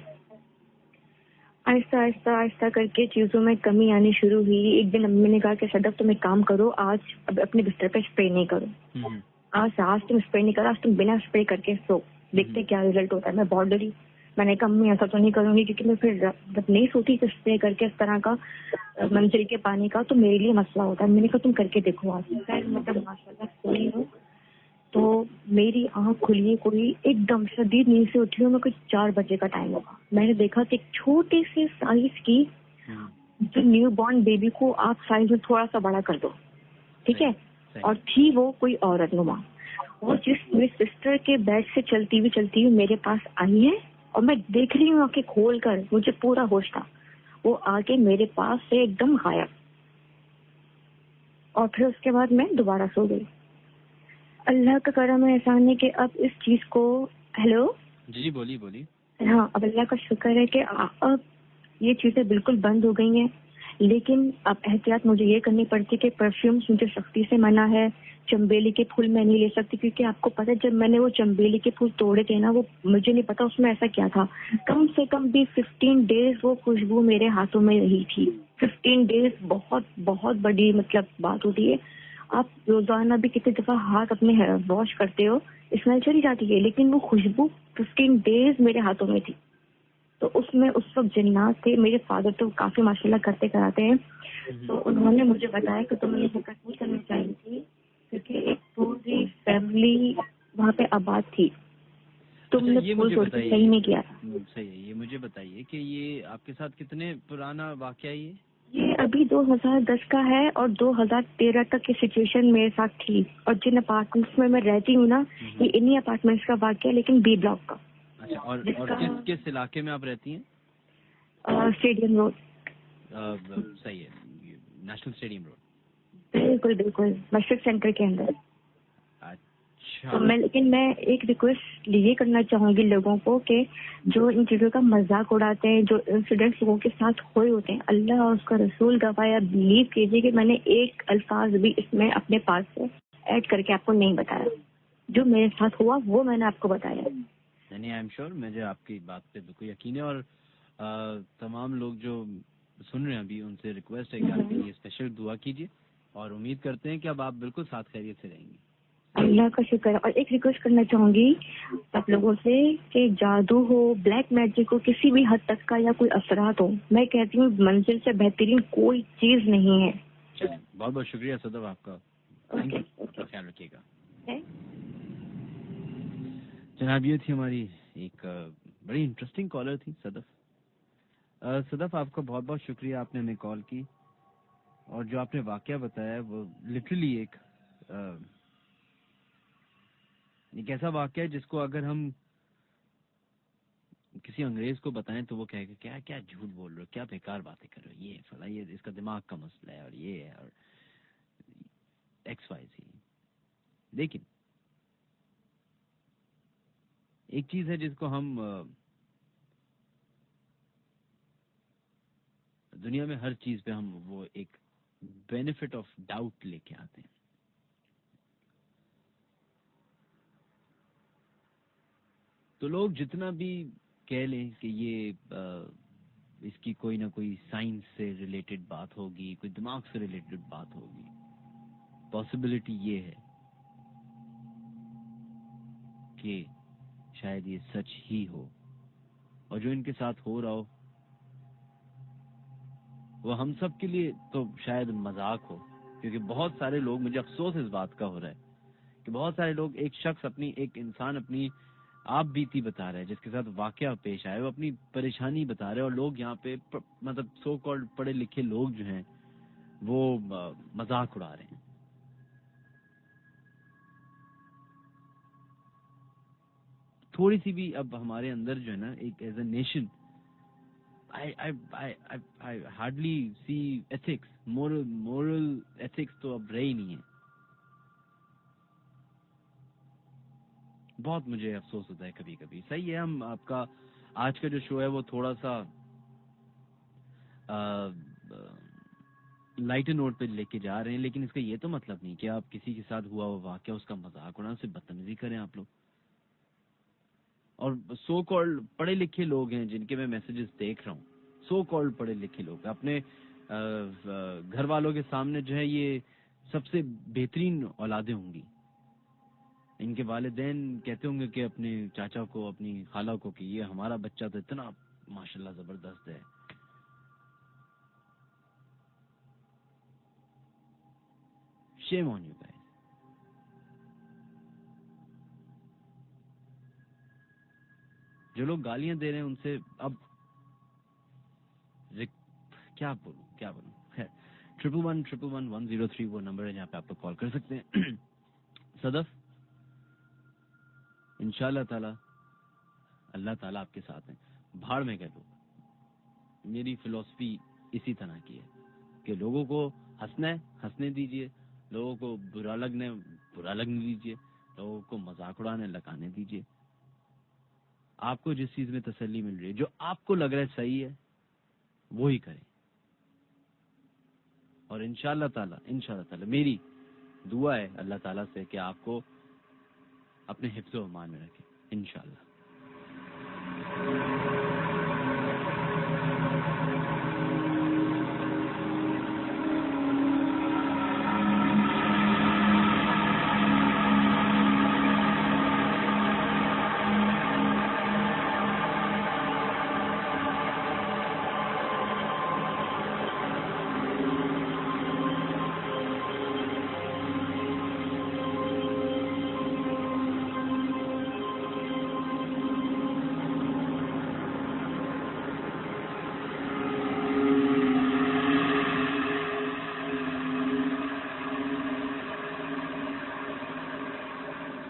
आहिस्ता आहिस्ता आहिस्ता करके चीजों में कमी आनी शुरू हुई। एक दिन अम्मी ने कहा कि सदफ तुम एक काम करो, आज अब अपने बिस्तर पे स्प्रे नहीं करो। आज तुम स्प्रे नहीं करो, आज तुम बिना स्प्रे करके सो, देखते क्या रिजल्ट होता है। मैं बहुत डरी, मैंने कहा मम्मी ऐसा तो नहीं करूंगी, क्योंकि मैं फिर जब नहीं सोती तो स्प्रे करके इस तरह का मंजिल के पानी का तो मेरे लिए मसला होता है। मैंने कहा तुम करके देखो आज। मतलब माशाल्लाह सोई हूँ तो मेरी आंख खुली, कोई एकदम शदीद नींद से उठी हूँ मैं, कुछ 4 बजे का टाइम होगा। मैंने देखा कि एक छोटे से साइज की जो न्यू बॉर्न बेबी को आप साइज में थोड़ा सा बड़ा कर दो, ठीक है, और थी वो कोई औरत नुमा, और जिस मेरी सिस्टर के बेड से चलती हुई मेरे पास आई है, और मैं देख रही हूँ आंखें खोल कर, मुझे पूरा होश था। वो आके मेरे पास से एकदम गायब, और फिर उसके बाद मैं दोबारा सो गई। अल्लाह का करम है, एहसान है कि अब इस चीज को, हेलो जी बोलिए। हाँ, अब अल्लाह का शुक्र है कि अब ये चीजें बिल्कुल बंद हो गई हैं। लेकिन अब एहतियात मुझे ये करनी पड़ती है कि परफ्यूम्स मुझे सख्ती से मना है, चंबेली के फूल मैं नहीं ले सकती, क्योंकि आपको पता है जब मैंने वो चंबेली के फूल तोड़े थे ना, वो मुझे नहीं पता उसमें ऐसा क्या था, कम से कम भी 15 डेज वो खुशबू मेरे हाथों में रही थी। 15 डेज बहुत बहुत बड़ी मतलब बात होती है। आप रोजाना भी कितनी दफा हाथ अपने वॉश करते हो, स्मेल चली जाती है, लेकिन वो खुशबू 15 डेज मेरे हाथों में थी। तो उसमें उस वक्त जिन्नात थे। मेरे फादर तो काफी माशाल्लाह करते कराते हैं, तो उन्होंने मुझे बताया कि तुम्हें ये हरकत नहीं करनी चाहिए थी, क्योंकि एक पूरी फैमिली वहाँ पे आबाद थी, तुमने ये फूल मुझे तोड़ के बताइए, सही नहीं किया। सही है। ये मुझे बताइए कि ये आपके साथ कितने पुराना वाकया है ये अभी 2010 का है, और 2013 तक की सिचुएशन मेरे साथ थी। और जिन अपार्टमेंट्स में मैं रहती हूँ ना, ये इन्हीं अपार्टमेंट्स का वाकया, लेकिन बी ब्लॉक का। अच्छा, और किस इलाके में आप रहती हैं? Stadium road. सही है, नेशनल स्टेडियम रोड। बिल्कुल बिल्कुल, मस्जिद सेंटर के अंदर। अच्छा, तो लेकिन मैं एक रिक्वेस्ट ये करना चाहूंगी लोगों को कि जो इन चीजों का मजाक उड़ाते हैं, जो इंसिडेंट्स लोगों के साथ हुए होते हैं, अल्लाह और उसका रसूल गवाह, बिलीव कीजिए कि मैंने एक अल्फाज भी इसमें अपने पास से ऐड करके आपको नहीं बताया। जो मेरे साथ हुआ वो मैंने आपको बताया। नहीं, आई एम श्योर, मुझे आपकी बात पे बिल्कुल यकीन है। और तमाम लोग जो सुन रहे हैं अभी, उनसे रिक्वेस्ट है कि आपके लिए स्पेशल दुआ कीजिए, और उम्मीद करते हैं कि अब आप बिल्कुल साथ खैरियत से रहेंगी। अल्लाह का शुक्र है। और एक रिक्वेस्ट करना चाहूंगी आप लोगों से कि जादू हो, ब्लैक मैजिक हो, किसी भी हद तक का या कोई असरात हो, मैं कहती हूँ मंजिल से बेहतरीन कोई चीज नहीं है। बहुत बहुत शुक्रिया सदफ आपका, थैंक यू, अपना ख्याल रखिएगा। जनाब, ये थी हमारी एक बड़ी इंटरेस्टिंग कॉलर थी सदफ। सदफ, आपका बहुत बहुत शुक्रिया, आपने हमें कॉल की, और जो आपने वाकया बताया वो लिटरली एक ऐसा वाकया है जिसको अगर हम किसी अंग्रेज को बताएं तो वो कहेगा क्या क्या झूठ बोल रहे हो, क्या बेकार बातें कर रहे हो, ये फला, ये इसका दिमाग का मसला है, और ये है, और XYZ। लेकिन एक चीज है जिसको हम दुनिया में हर चीज पे हम वो एक बेनिफिट ऑफ डाउट लेके आते हैं। तो लोग जितना भी कह लें कि ये इसकी कोई ना कोई साइंस से रिलेटेड बात होगी, कोई दिमाग से रिलेटेड बात होगी, पॉसिबिलिटी ये है कि शायद ये सच ही हो, और जो इनके साथ हो रहा हो वो हम सब के लिए तो शायद मजाक हो, क्योंकि बहुत सारे लोग, मुझे अफसोस इस बात का हो रहा है कि बहुत सारे लोग, एक शख्स एक इंसान अपनी आप बीती बता रहे हैं, जिसके साथ वाकया पेश आया, वो अपनी परेशानी बता रहे हैं, और लोग यहाँ पे मतलब सो कॉल्ड पढ़े लिखे लोग जो हैं वो मजाक उड़ा रहे हैं। थोड़ी सी भी अब हमारे अंदर जो है ना, एक as a nation, I hardly see ethics, moral ethics तो अब रहे ही नहीं है। बहुत मुझे अफसोस होता है कभी कभी। सही है, हम आपका आज का जो शो है वो थोड़ा सा लाइटर नोट पे लेके जा रहे हैं, लेकिन इसका ये तो मतलब नहीं कि आप किसी के साथ हुआ वो वाकया उसका मजाक उड़ाना, उससे बदतमीजी करें आप लोग। और सो कॉल्ड पढ़े लिखे लोग हैं जिनके मैं मैसेजेस देख रहा हूँ, सो कॉल्ड पढ़े लिखे लोग अपने घर वालों के सामने जो है ये सबसे बेहतरीन औलादें होंगी, इनके वालिदैन कहते होंगे कि अपने चाचा को, अपनी खाला को, कि ये हमारा बच्चा तो इतना माशाल्लाह जबरदस्त है। Shame on you guys. जो लोग गालियां दे रहे हैं उनसे अब क्या बोलूं। 1111110 वो नंबर है जहाँ पे आप लोग कॉल कर सकते हैं। सदफ, इंशाल्लाह ताला अल्लाह ताला आपके साथ है। भाड़ में कह दो, मेरी फिलॉसफी इसी तरह की है कि लोगों को हंसना है हंसने दीजिए, लोगों को बुरा लगने दीजिए, लोगों को मजाक उड़ाने लगाने दीजिए। आपको जिस चीज में तसल्ली मिल रही है, जो आपको लग रहा है सही है, वो ही करें। और इंशाल्लाह ताला मेरी दुआ है अल्लाह ताला से कि आपको अपने हिफ्ज़ो अमान में रखे इंशाल्लाह।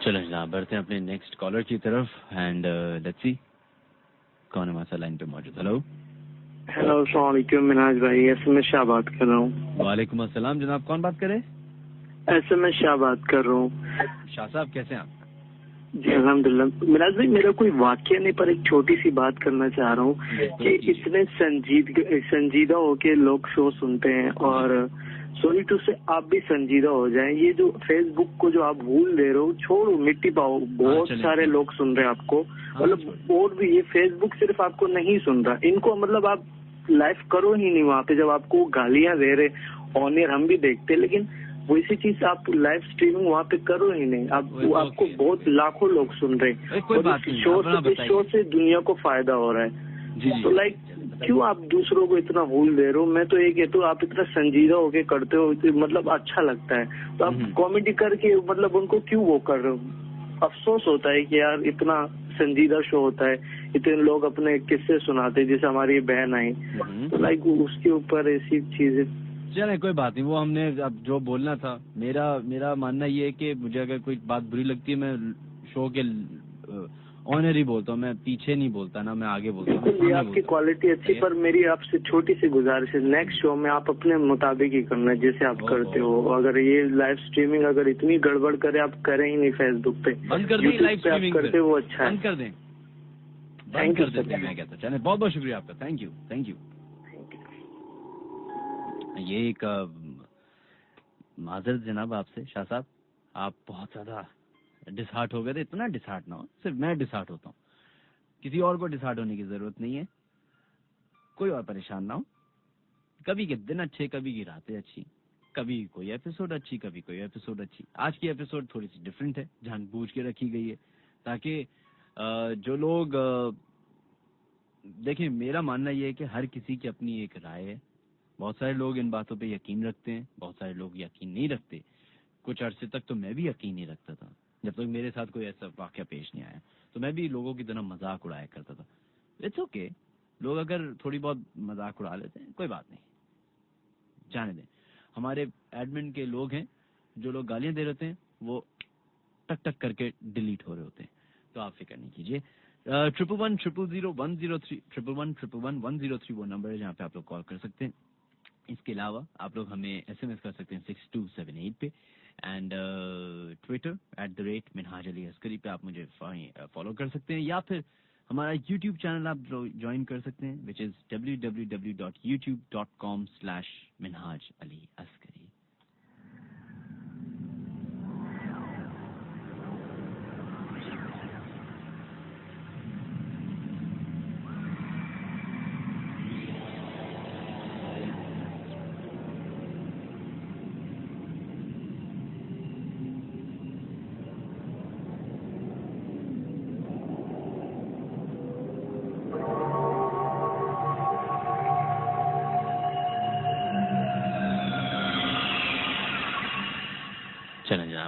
चलो जनाब बढ़ते हैं अपने नेक्स्ट कॉलर की तरफ एंड लेट्स सी कौन हमारे लाइन पे मौजूद। हेलो अस्सलाम वालेकुम मिनाज भाई, एसएमएस शाह बात कर रहा हूँ। वालेकुम अस्सलाम जनाब, कौन बात करे? एसएमएस शाह बात कर रहा हूँ। शाह साहब कैसे हैं आप? जी अल्हम्दुलिल्लाह। मिनाज भाई मेरा कोई वाक्य नहीं, पर एक छोटी सी बात करना चाह रहा हूँ कि इतने संजीदा होके लोग शो सुनते हैं और सॉरी टू से आप भी संजीदा हो जाएं। ये जो फेसबुक को जो आप भूल दे रहे हो, छोड़ो, मिट्टी पाओ। बहुत सारे लोग सुन रहे हैं आपको, मतलब और भी ये फेसबुक सिर्फ आपको नहीं सुन रहा, इनको मतलब आप लाइव करो ही नहीं वहाँ पे। जब आपको गालियां दे रहे ऑन एयर हम भी देखते, लेकिन वैसी चीज आप लाइव स्ट्रीमिंग वहाँ पे करो ही नहीं। आपको बहुत लाखों लोग सुन रहे हैं, शो से दुनिया को फायदा हो रहा है। तो लाइक क्यों आप दूसरों को इतना भूल दे रहे हो? मैं तो ये कहता हूँ आप इतना संजीदा होके करते हो, मतलब अच्छा लगता है। तो आप कॉमेडी करके मतलब उनको क्यों वो कर रहे हो? अफसोस होता है कि यार इतना संजीदा शो होता है, इतने लोग अपने किस्से सुनाते हैं, जैसे हमारी बहन आई, तो लाइक उसके ऊपर ऐसी चीजें। चले कोई बात नहीं, वो हमने अब जो बोलना था। मेरा मानना ये है कि मुझे अगर कोई बात बुरी लगती है, मैं शो के ऑनर ही बोलता हूँ, मैं पीछे नहीं बोलता, ना मैं आगे बोलता हूँ। ये आपकी क्वालिटी अच्छी, पर मेरी आपसे छोटी सी गुजारिश है, नेक्स्ट शो में आप अपने मुताबिक ही करना जैसे आप करते हो। अगर ये लाइव स्ट्रीमिंग अगर इतनी गड़बड़ करे, आप करें ही नहीं फेसबुक पे, बंद कर दें लाइव स्ट्रीमिंग करते वो अच्छा है, बंद कर दें, थैंक यू सर। मैं कहता चले बहुत बहुत शुक्रिया आपका, थैंक यू। ये एक माजरत जनाब आपसे शाह साहब, आप बहुत ज्यादा डिसहार्ट हो गए थे। इतना डिसहार्ट ना हो, सिर्फ मैं डिसहार्ट होता हूँ, किसी और को डिसहार्ट होने की जरूरत नहीं है। कोई और परेशान ना हो। कभी के दिन अच्छे, कभी की रातें अच्छी, कभी कोई एपिसोड अच्छी, कभी कोई एपिसोड अच्छी। आज की एपिसोड थोड़ी सी डिफरेंट है, जानबूझ के रखी गई है ताकि जो लोग देखिए, मेरा मानना यह है कि हर किसी की अपनी एक राय है। बहुत सारे लोग इन बातों पे यकीन रखते हैं, बहुत सारे लोग यकीन नहीं रखते। कुछ अरसे तक तो मैं भी यकीन नहीं रखता था, जब तक मेरे साथ कोई ऐसा वाकया पेश नहीं आया, तो मैं भी लोगों की तरह मजाक उड़ाया करता था। इट्स ओके, लोग अगर थोड़ी बहुत मजाक उड़ा लेते हैं, कोई बात नहीं, जाने दें। हमारे एडमिन के लोग हैं, जो लोग गालियां दे रहे हैं वो टक टक करके डिलीट हो रहे होते हैं, तो आप फिक्र नहीं कीजिए। 111000103 1111110 वो नंबर है जहाँ पे आप लोग कॉल कर सकते हैं। इसके अलावा आप लोग हमें SMS कर सकते हैं 6278 पे, एंड ट्विटर @minhaj_ali_askari पे आप मुझे फॉलो कर सकते हैं, या फिर हमारा YouTube चैनल आप ज्वाइन कर सकते हैं, विच इज www.youtube.com/minhaj_ali_askari।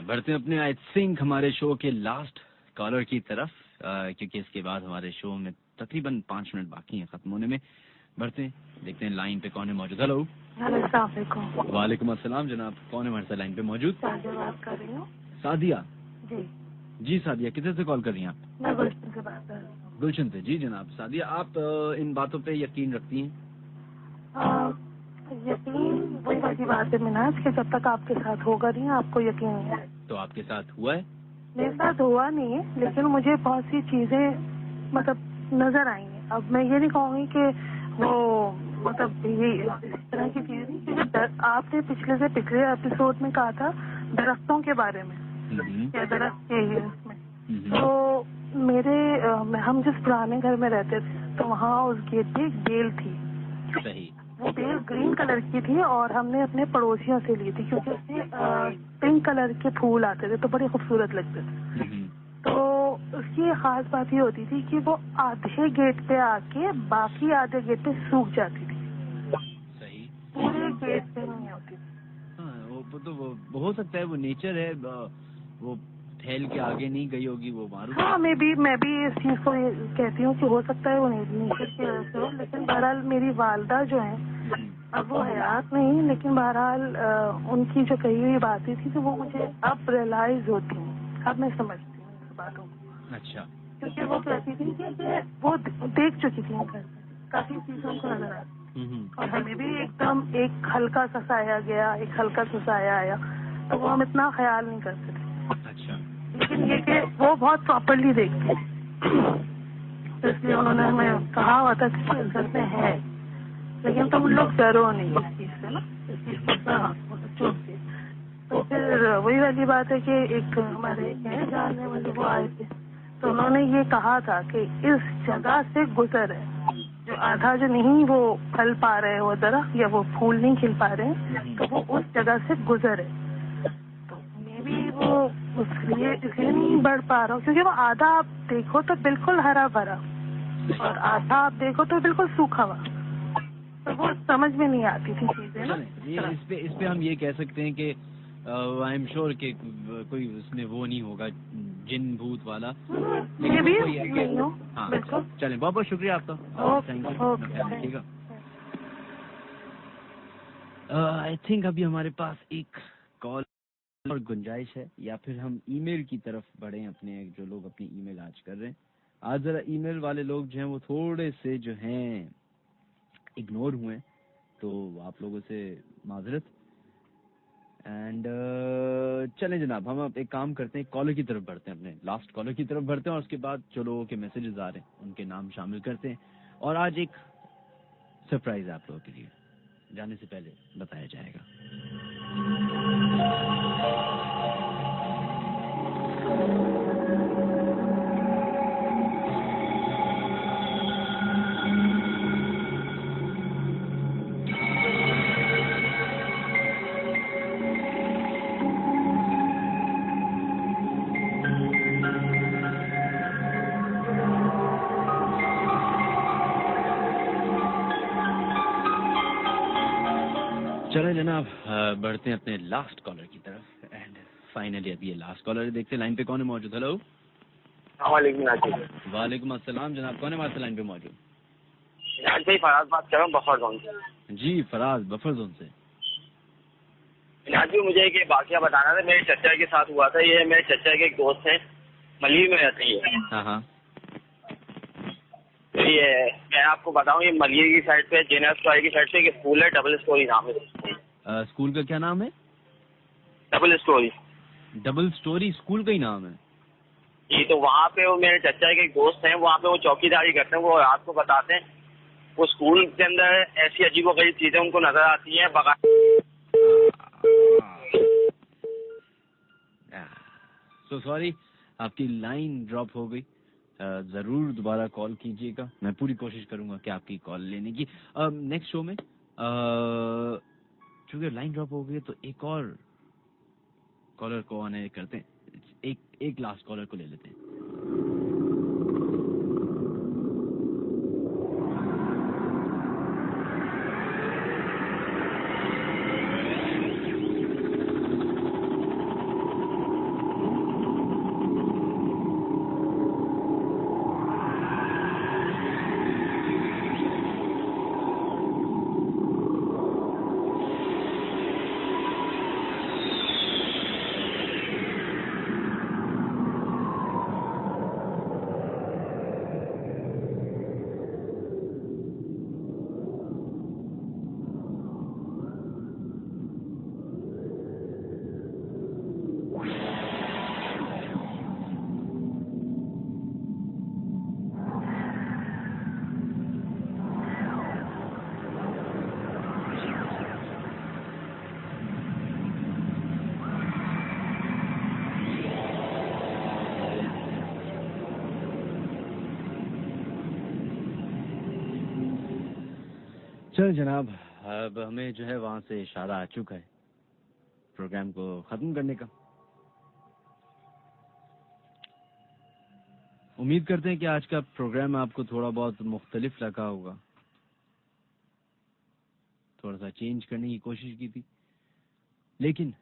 बढ़ते हैं अपने आई थिंक हमारे शो के लास्ट कॉलर की तरफ, क्योंकि इसके बाद हमारे शो में तकरीबन 5 मिनट बाकी हैं खत्म होने में। बढ़ते हैं, देखते हैं लाइन पे कौन है मौजूद। हेलो, वालेकुम अस्सलाम जनाब, कौन है हमारे साथ लाइन पे मौजूद? बात कर रही हूँ। सादिया जी जी, सादिया किधर से कॉल कर रही हैं आप? मैं गुलशन से बात कर रही हूँ। गुलशन से। जी जनाब, सादिया आप इन बातों पे यकीन रखती हैं? यकीन वही वाली बात है मिनाज कि जब तक आपके साथ होगा नहीं आपको यकीन नहीं है। तो आपके साथ हुआ है? मेरे साथ हुआ नहीं है, लेकिन मुझे बहुत सी चीजें मतलब नजर आई हैं। अब मैं ये नहीं कहूँगी कि वो मतलब ये इस तरह की चीजें नहीं, क्योंकि आपने पिछले एपिसोड में कहा था दरख्तों के बारे में या दरख्त के उसमें, तो हम जिस पुराने घर में रहते थे तो वहाँ उस गेट पे एक बेल थी। सही। वो बेल ग्रीन कलर की थी और हमने अपने पड़ोसियों से ली थी, क्योंकि उसमें पिंक कलर के फूल आते थे तो बड़े खूबसूरत लगते थे। तो उसकी खास बात ये होती थी कि वो आधे गेट पे आके बाकी आधे गेट पे सूख जाती थी। सही। पूरे गेट पे नहीं होती थी। हाँ, वो तो वो हो सकता है, वो नेचर है, वो फैल के आगे नहीं गई होगी वो मारूफ। हाँ, मैं भी इस चीज को ये कहती हूँ कि हो सकता है वो नेचर की वजह से हो, लेकिन बहरहाल मेरी वालदा जो है अब वो हयात नहीं, लेकिन बहरहाल उनकी जो कही हुई बातें थी तो वो मुझे अब रियलाइज होती हैं, अब मैं समझती हूँ इस बातों को। अच्छा। क्योंकि वो कहती थी कि वो देख चुकी थी घर काफी चीजों को नजर आया, और हमें भी एकदम एक हल्का सा साया गया, एक हल्का सा साया आया, तो वो हम इतना ख्याल नहीं करते थे। अच्छा। लेकिन ये कि वो बहुत प्रॉपरली देखती है, इसलिए उन्होंने हमें कहा हुआ था कि घर में है, लेकिन तुम लोग डरो नहीं इस चीज से ना, इस चीज को चुप के। तो फिर वही वाली बात है कि एक हमारे जानने वाले वो आए थे, तो उन्होंने ये कहा था कि इस जगह से गुजर है, जो आधा जो नहीं वो फल पा रहे हैं वो दरख्त या वो फूल नहीं खिल पा रहे हैं, तो वो उस जगह से गुजर है। तो मैं भी वो इसलिए नहीं बढ़ पा रहा हूँ, क्योंकि वो आधा आप देखो तो बिल्कुल हरा भरा और आधा आप देखो तो बिल्कुल सूखा हुआ, तो वो समझ में नहीं आती थी चीजें ना। इस पे हम ये कह सकते हैं कि आई एम श्योर कि कोई उसमें वो नहीं होगा जिन भूत वाला, ये भी नहीं हो। हाँ, चलें, बहुत बहुत शुक्रिया आपका, थैंक यू। आई थिंक अभी हमारे पास एक कॉल और गुंजाइश है, या फिर हम ईमेल की तरफ बढ़े, अपने जो लोग अपनी ईमेल आज कर रहे हैं। आज जरा ईमेल वाले लोग जो हैं वो थोड़े से जो हैं इग्नोर हुए, तो आप लोगों से माजरत। एंड चलें जनाब, हम अब एक काम करते हैं, कॉलर की तरफ बढ़ते हैं, अपने लास्ट कॉलर की तरफ बढ़ते हैं, और उसके बाद जो लोगों के मैसेजेस आ रहे हैं उनके नाम शामिल करते हैं। और आज एक सरप्राइज आप लोगों के लिए जाने से पहले बताया जाएगा। चलो जनाब, बढ़ते हैं अपने लास्ट कॉलर की तरफ, एंड फाइनली अभी ये लास्ट कॉलर देखते हैं लाइन पे कौन है मौजूद। हेलो, वालेकुम अस्सलाम जनाब, कौन है हमारे लाइन पे मौजूद? फराज बात कर रहा हूँ बफर जोन से। जी फराज, बफर जोन से। जी मुझे एक वाकया बताना था, मेरे चचा के साथ हुआ था। ये मेरे चचा के एक दोस्त है, मली में रहते हैं। हाँ। तो ये मैं आपको बताऊं, ये मलिया की साइड पे, जेनर स्क्वायर की साइड पे एक स्कूल है, डबल स्टोरी नाम है। स्कूल का क्या नाम है? Double storey. Double storey school का ही नाम है जी। तो वहाँ पे वो मेरे चचा के एक दोस्त हैं, वहाँ पे वो चौकीदारी करते हैं। वो रात को बताते हैं वो स्कूल के अंदर ऐसी अजीबोगरीब चीजें उनको नजर आती हैं। सो सॉरी, आपकी लाइन ड्रॉप हो गई। जरूर दोबारा कॉल कीजिएगा, मैं पूरी कोशिश करूंगा कि आपकी कॉल लेने की। नेक्स्ट शो में चूंकि लाइन ड्रॉप हो गई तो एक और कॉलर को आने करते हैं, एक लास्ट कॉलर को ले लेते हैं। चल जनाब, अब हमें जो है वहाँ से इशारा आ चुका है प्रोग्राम को ख़त्म करने का। उम्मीद करते हैं कि आज का प्रोग्राम आपको थोड़ा बहुत मुख्तलिफ लगा होगा, थोड़ा सा चेंज करने की कोशिश की थी, लेकिन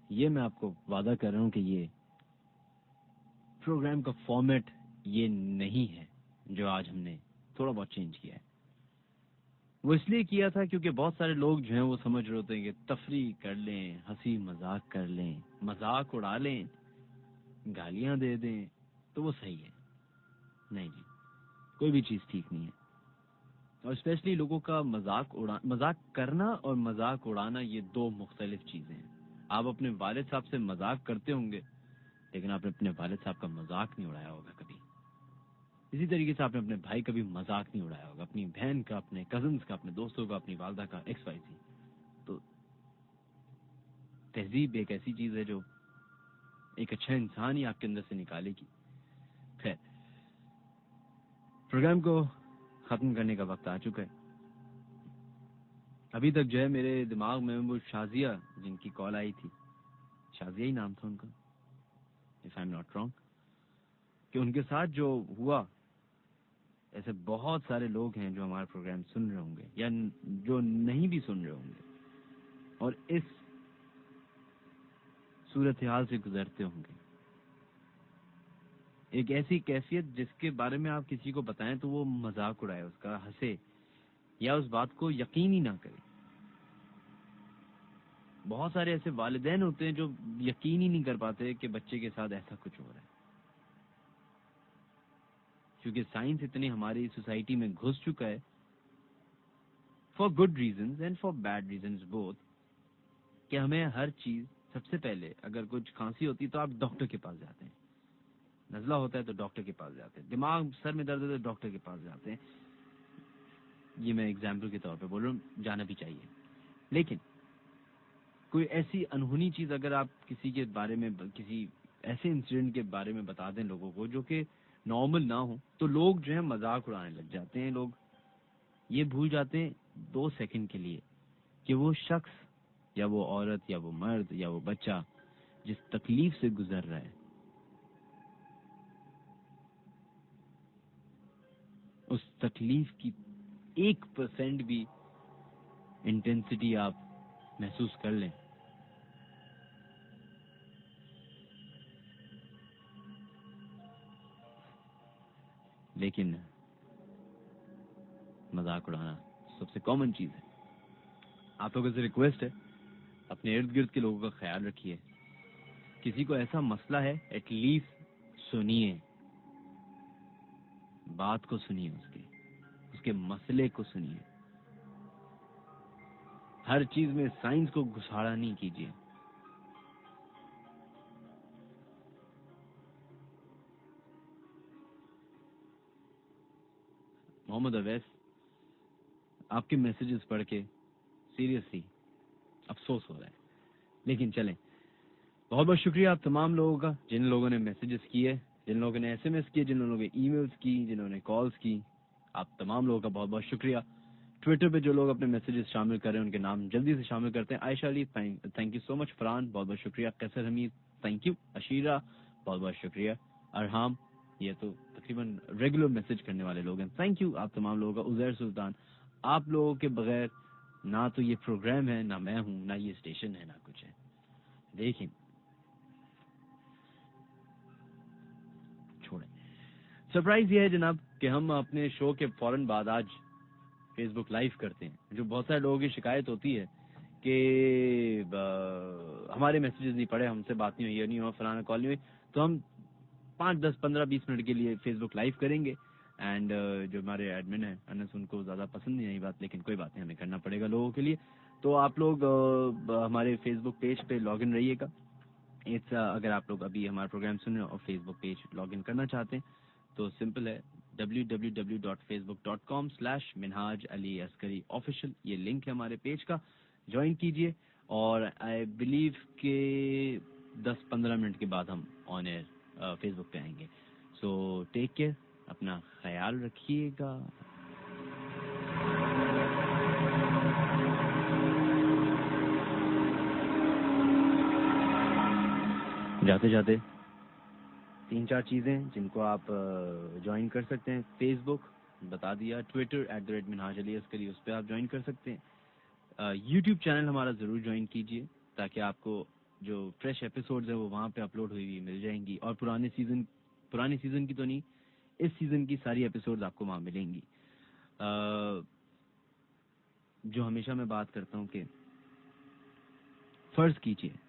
ये मैं आपको वादा कर रहा हूँ कि ये प्रोग्राम का फॉर्मेट ये नहीं है जो आज हमने थोड़ा बहुत चेंज किया है। वो इसलिए किया था क्योंकि बहुत सारे लोग जो हैं वो समझ रहे होते हैं कि तफरी कर लें, हंसी मजाक कर लें, मजाक उड़ा लें, गालियां दे दें तो वो सही है। नहीं जी, कोई भी चीज ठीक नहीं है। और स्पेशली लोगों का मजाक करना और मजाक उड़ाना ये दो मुख्तलिफ चीजें हैं। आप अपने वालिद साहब से मजाक करते होंगे, लेकिन आपने अपने वालिद साहब का मजाक नहीं उड़ाया होगा कभी। इसी तरीके से आपने अपने भाई का भी मजाक नहीं उड़ाया होगा, अपनी बहन का, अपने कजिन्स का, अपने दोस्तों का, अपनी वालदा का, XYZ। तो तहजीब एक ऐसी चीज है जो एक अच्छा इंसान ही आपके अंदर से निकालेगी। खैर, प्रोग्राम को खत्म करने का वक्त आ चुका है। अभी तक जो है मेरे दिमाग में वो शाजिया जिनकी कॉल आई थी, शाजिया ही नाम था उनका, if I am not wrong, कि उनके साथ जो हुआ, ऐसे बहुत सारे लोग हैं जो हमारा प्रोग्राम सुन रहे होंगे या जो नहीं भी सुन रहे होंगे और इस सूरत हाल से गुजरते होंगे। एक ऐसी कैफियत जिसके बारे में आप किसी को बताएं तो वो मजाक उड़ाए उसका, हंसे या उस बात को यकीन ही ना करे। बहुत सारे ऐसे वालिदैन होते हैं जो यकीन ही नहीं कर पाते कि बच्चे के साथ ऐसा कुछ हो रहा है, क्योंकि साइंस इतनी हमारी सोसाइटी में घुस चुका है, for good reasons and for bad reasons both, कि हमें हर चीज, सबसे पहले अगर कुछ खांसी होती है तो आप डॉक्टर के पास जाते हैं, नजला होता है तो डॉक्टर के पास जाते हैं, दिमाग सर में दर्द है तो डॉक्टर के पास जाते हैं। ये मैं एग्जाम्पल के तौर पे बोल रहा हूँ, जाना भी चाहिए। लेकिन कोई ऐसी अनहोनी चीज अगर आप किसी के बारे में, किसी ऐसे इंसिडेंट के बारे में बता दें लोगों को जो कि नॉर्मल ना हो, तो लोग जो है मजाक उड़ाने लग जाते हैं। लोग ये भूल जाते हैं 2 सेकंड के लिए कि वो शख्स या वो औरत या वो मर्द या वो बच्चा जिस तकलीफ से गुजर रहा है, उस तकलीफ की 1% भी इंटेंसिटी आप महसूस कर लें, लेकिन मजाक उड़ाना सबसे कॉमन चीज है। आप लोगों से रिक्वेस्ट है, अपने इर्द गिर्द के लोगों का ख्याल रखिए। किसी को ऐसा मसला है, एटलीस्ट सुनिए, बात को सुनिए, उसके मसले को सुनिए। हर चीज में साइंस को घुसाड़ा नहीं कीजिए। मोहम्मद अवैस, आपके मैसेजेस पढ़ के सीरियसली अफसोस हो रहा है, लेकिन चलें, बहुत बहुत शुक्रिया आप तमाम लोगों का, जिन लोगों ने मैसेजेस किए, जिन लोगों ने SMS किए, जिन लोगों ने ईमेल्स की, जिन्होंने कॉल्स की, आप तमाम लोगों का बहुत बहुत शुक्रिया। ट्विटर पे जो लोग अपने मैसेजेस शामिल कर रहे हैं उनके नाम जल्दी से शामिल करते हैं। Ayesha Ali, thank you so much. Farhan, बहुत बहुत शुक्रिया। कैसर हमीद, थैंक यू। अशीरा, बहुत बहुत शुक्रिया। अरहाम, ये तो तकरीबन रेगुलर मैसेज करने वाले लोग हैं, थैंक यू आप तमाम लोगों का। उजैर सुल्तान, आप लोगों के बगैर ना तो ये प्रोग्राम है, ना मैं हूँ, ना ये स्टेशन है, ना कुछ है। देखिए, छोड़े, सरप्राइज ये है जनाब कि हम अपने शो के फौरन बाद आज फेसबुक लाइव करते हैं। जो बहुत सारे लोगों की शिकायत होती है कि हमारे मैसेजेस नहीं पढ़े, हमसे बात नहीं हुई, ये नहीं हुआ, फलाना कॉल नहीं हुई, तो हम 5, 10, 15, 20 मिनट के लिए फेसबुक लाइव करेंगे। एंड जो हमारे एडमिन है अनस, उनको ज्यादा पसंद नहीं आई बात, लेकिन कोई बात नहीं, हमें करना पड़ेगा लोगों के लिए। तो आप लोग हमारे फेसबुक पेज पे लॉग इन रहिएगा। अगर आप लोग अभी हमारा प्रोग्राम सुन रहे हो और फेसबुक पेज लॉग इन करना चाहते हैं तो सिंपल है, www.facebook.com/मिनहाज अली अस्करी ऑफिशियल, ये लिंक है हमारे पेज का, ज्वाइन कीजिए। और आई बिलीव के 10-15 मिनट के बाद हम ऑन एयर फेसबुक पे आएंगे। सो टेक केयर, अपना ख्याल रखिएगा। जाते जाते 3-4 चीज़ें जिनको आप ज्वाइन कर सकते हैं। फेसबुक बता दिया, ट्विटर @minhaj के लिए उस पर आप ज्वाइन कर सकते हैं। यूट्यूब चैनल हमारा ज़रूर ज्वाइन कीजिए ताकि आपको जो फ्रेश एपिसोड्स हैं वो वहाँ पे अपलोड हुई हुई मिल जाएंगी, और पुराने सीज़न की तो नहीं, इस सीज़न की सारी एपिसोड्स आपको वहाँ मिलेंगी। जो हमेशा मैं बात करता हूँ कि फर्ज कीजिए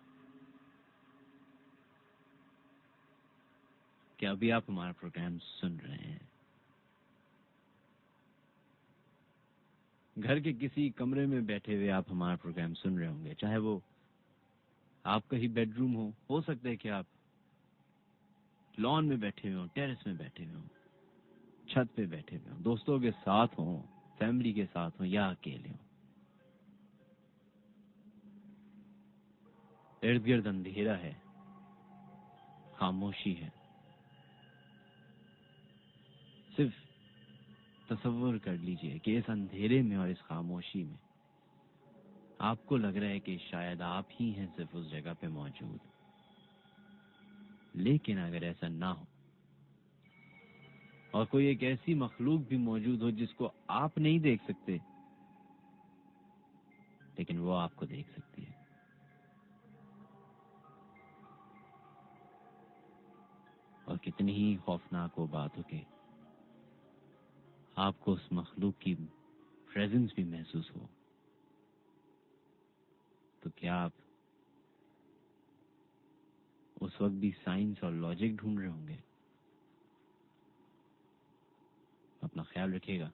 कि अभी आप हमारा प्रोग्राम सुन रहे हैं, घर के किसी कमरे में बैठे हुए आप हमारा प्रोग्राम सुन रहे होंगे, चाहे वो आपका ही बेडरूम हो सकता है कि आप लॉन में बैठे हुए हो, टेरेस में बैठे हुए हो, छत पे बैठे हुए हो, दोस्तों के साथ हो, फैमिली के साथ हो या अकेले हो। इर्द गिर्द अंधेरा है, खामोशी है। सिर्फ तसव्वुर कर लीजिए कि इस अंधेरे में और इस खामोशी में आपको लग रहा है कि शायद आप ही हैं सिर्फ उस जगह पे मौजूद। लेकिन अगर ऐसा ना हो और कोई एक ऐसी मखलूक भी मौजूद हो जिसको आप नहीं देख सकते, लेकिन वो आपको देख सकती है, और कितनी ही खौफनाक वो बात हो कि आपको उस मखलूक की प्रेजेंस भी महसूस हो, तो क्या आप उस वक्त भी साइंस और लॉजिक ढूंढ रहे होंगे? अपना ख्याल रखिएगा।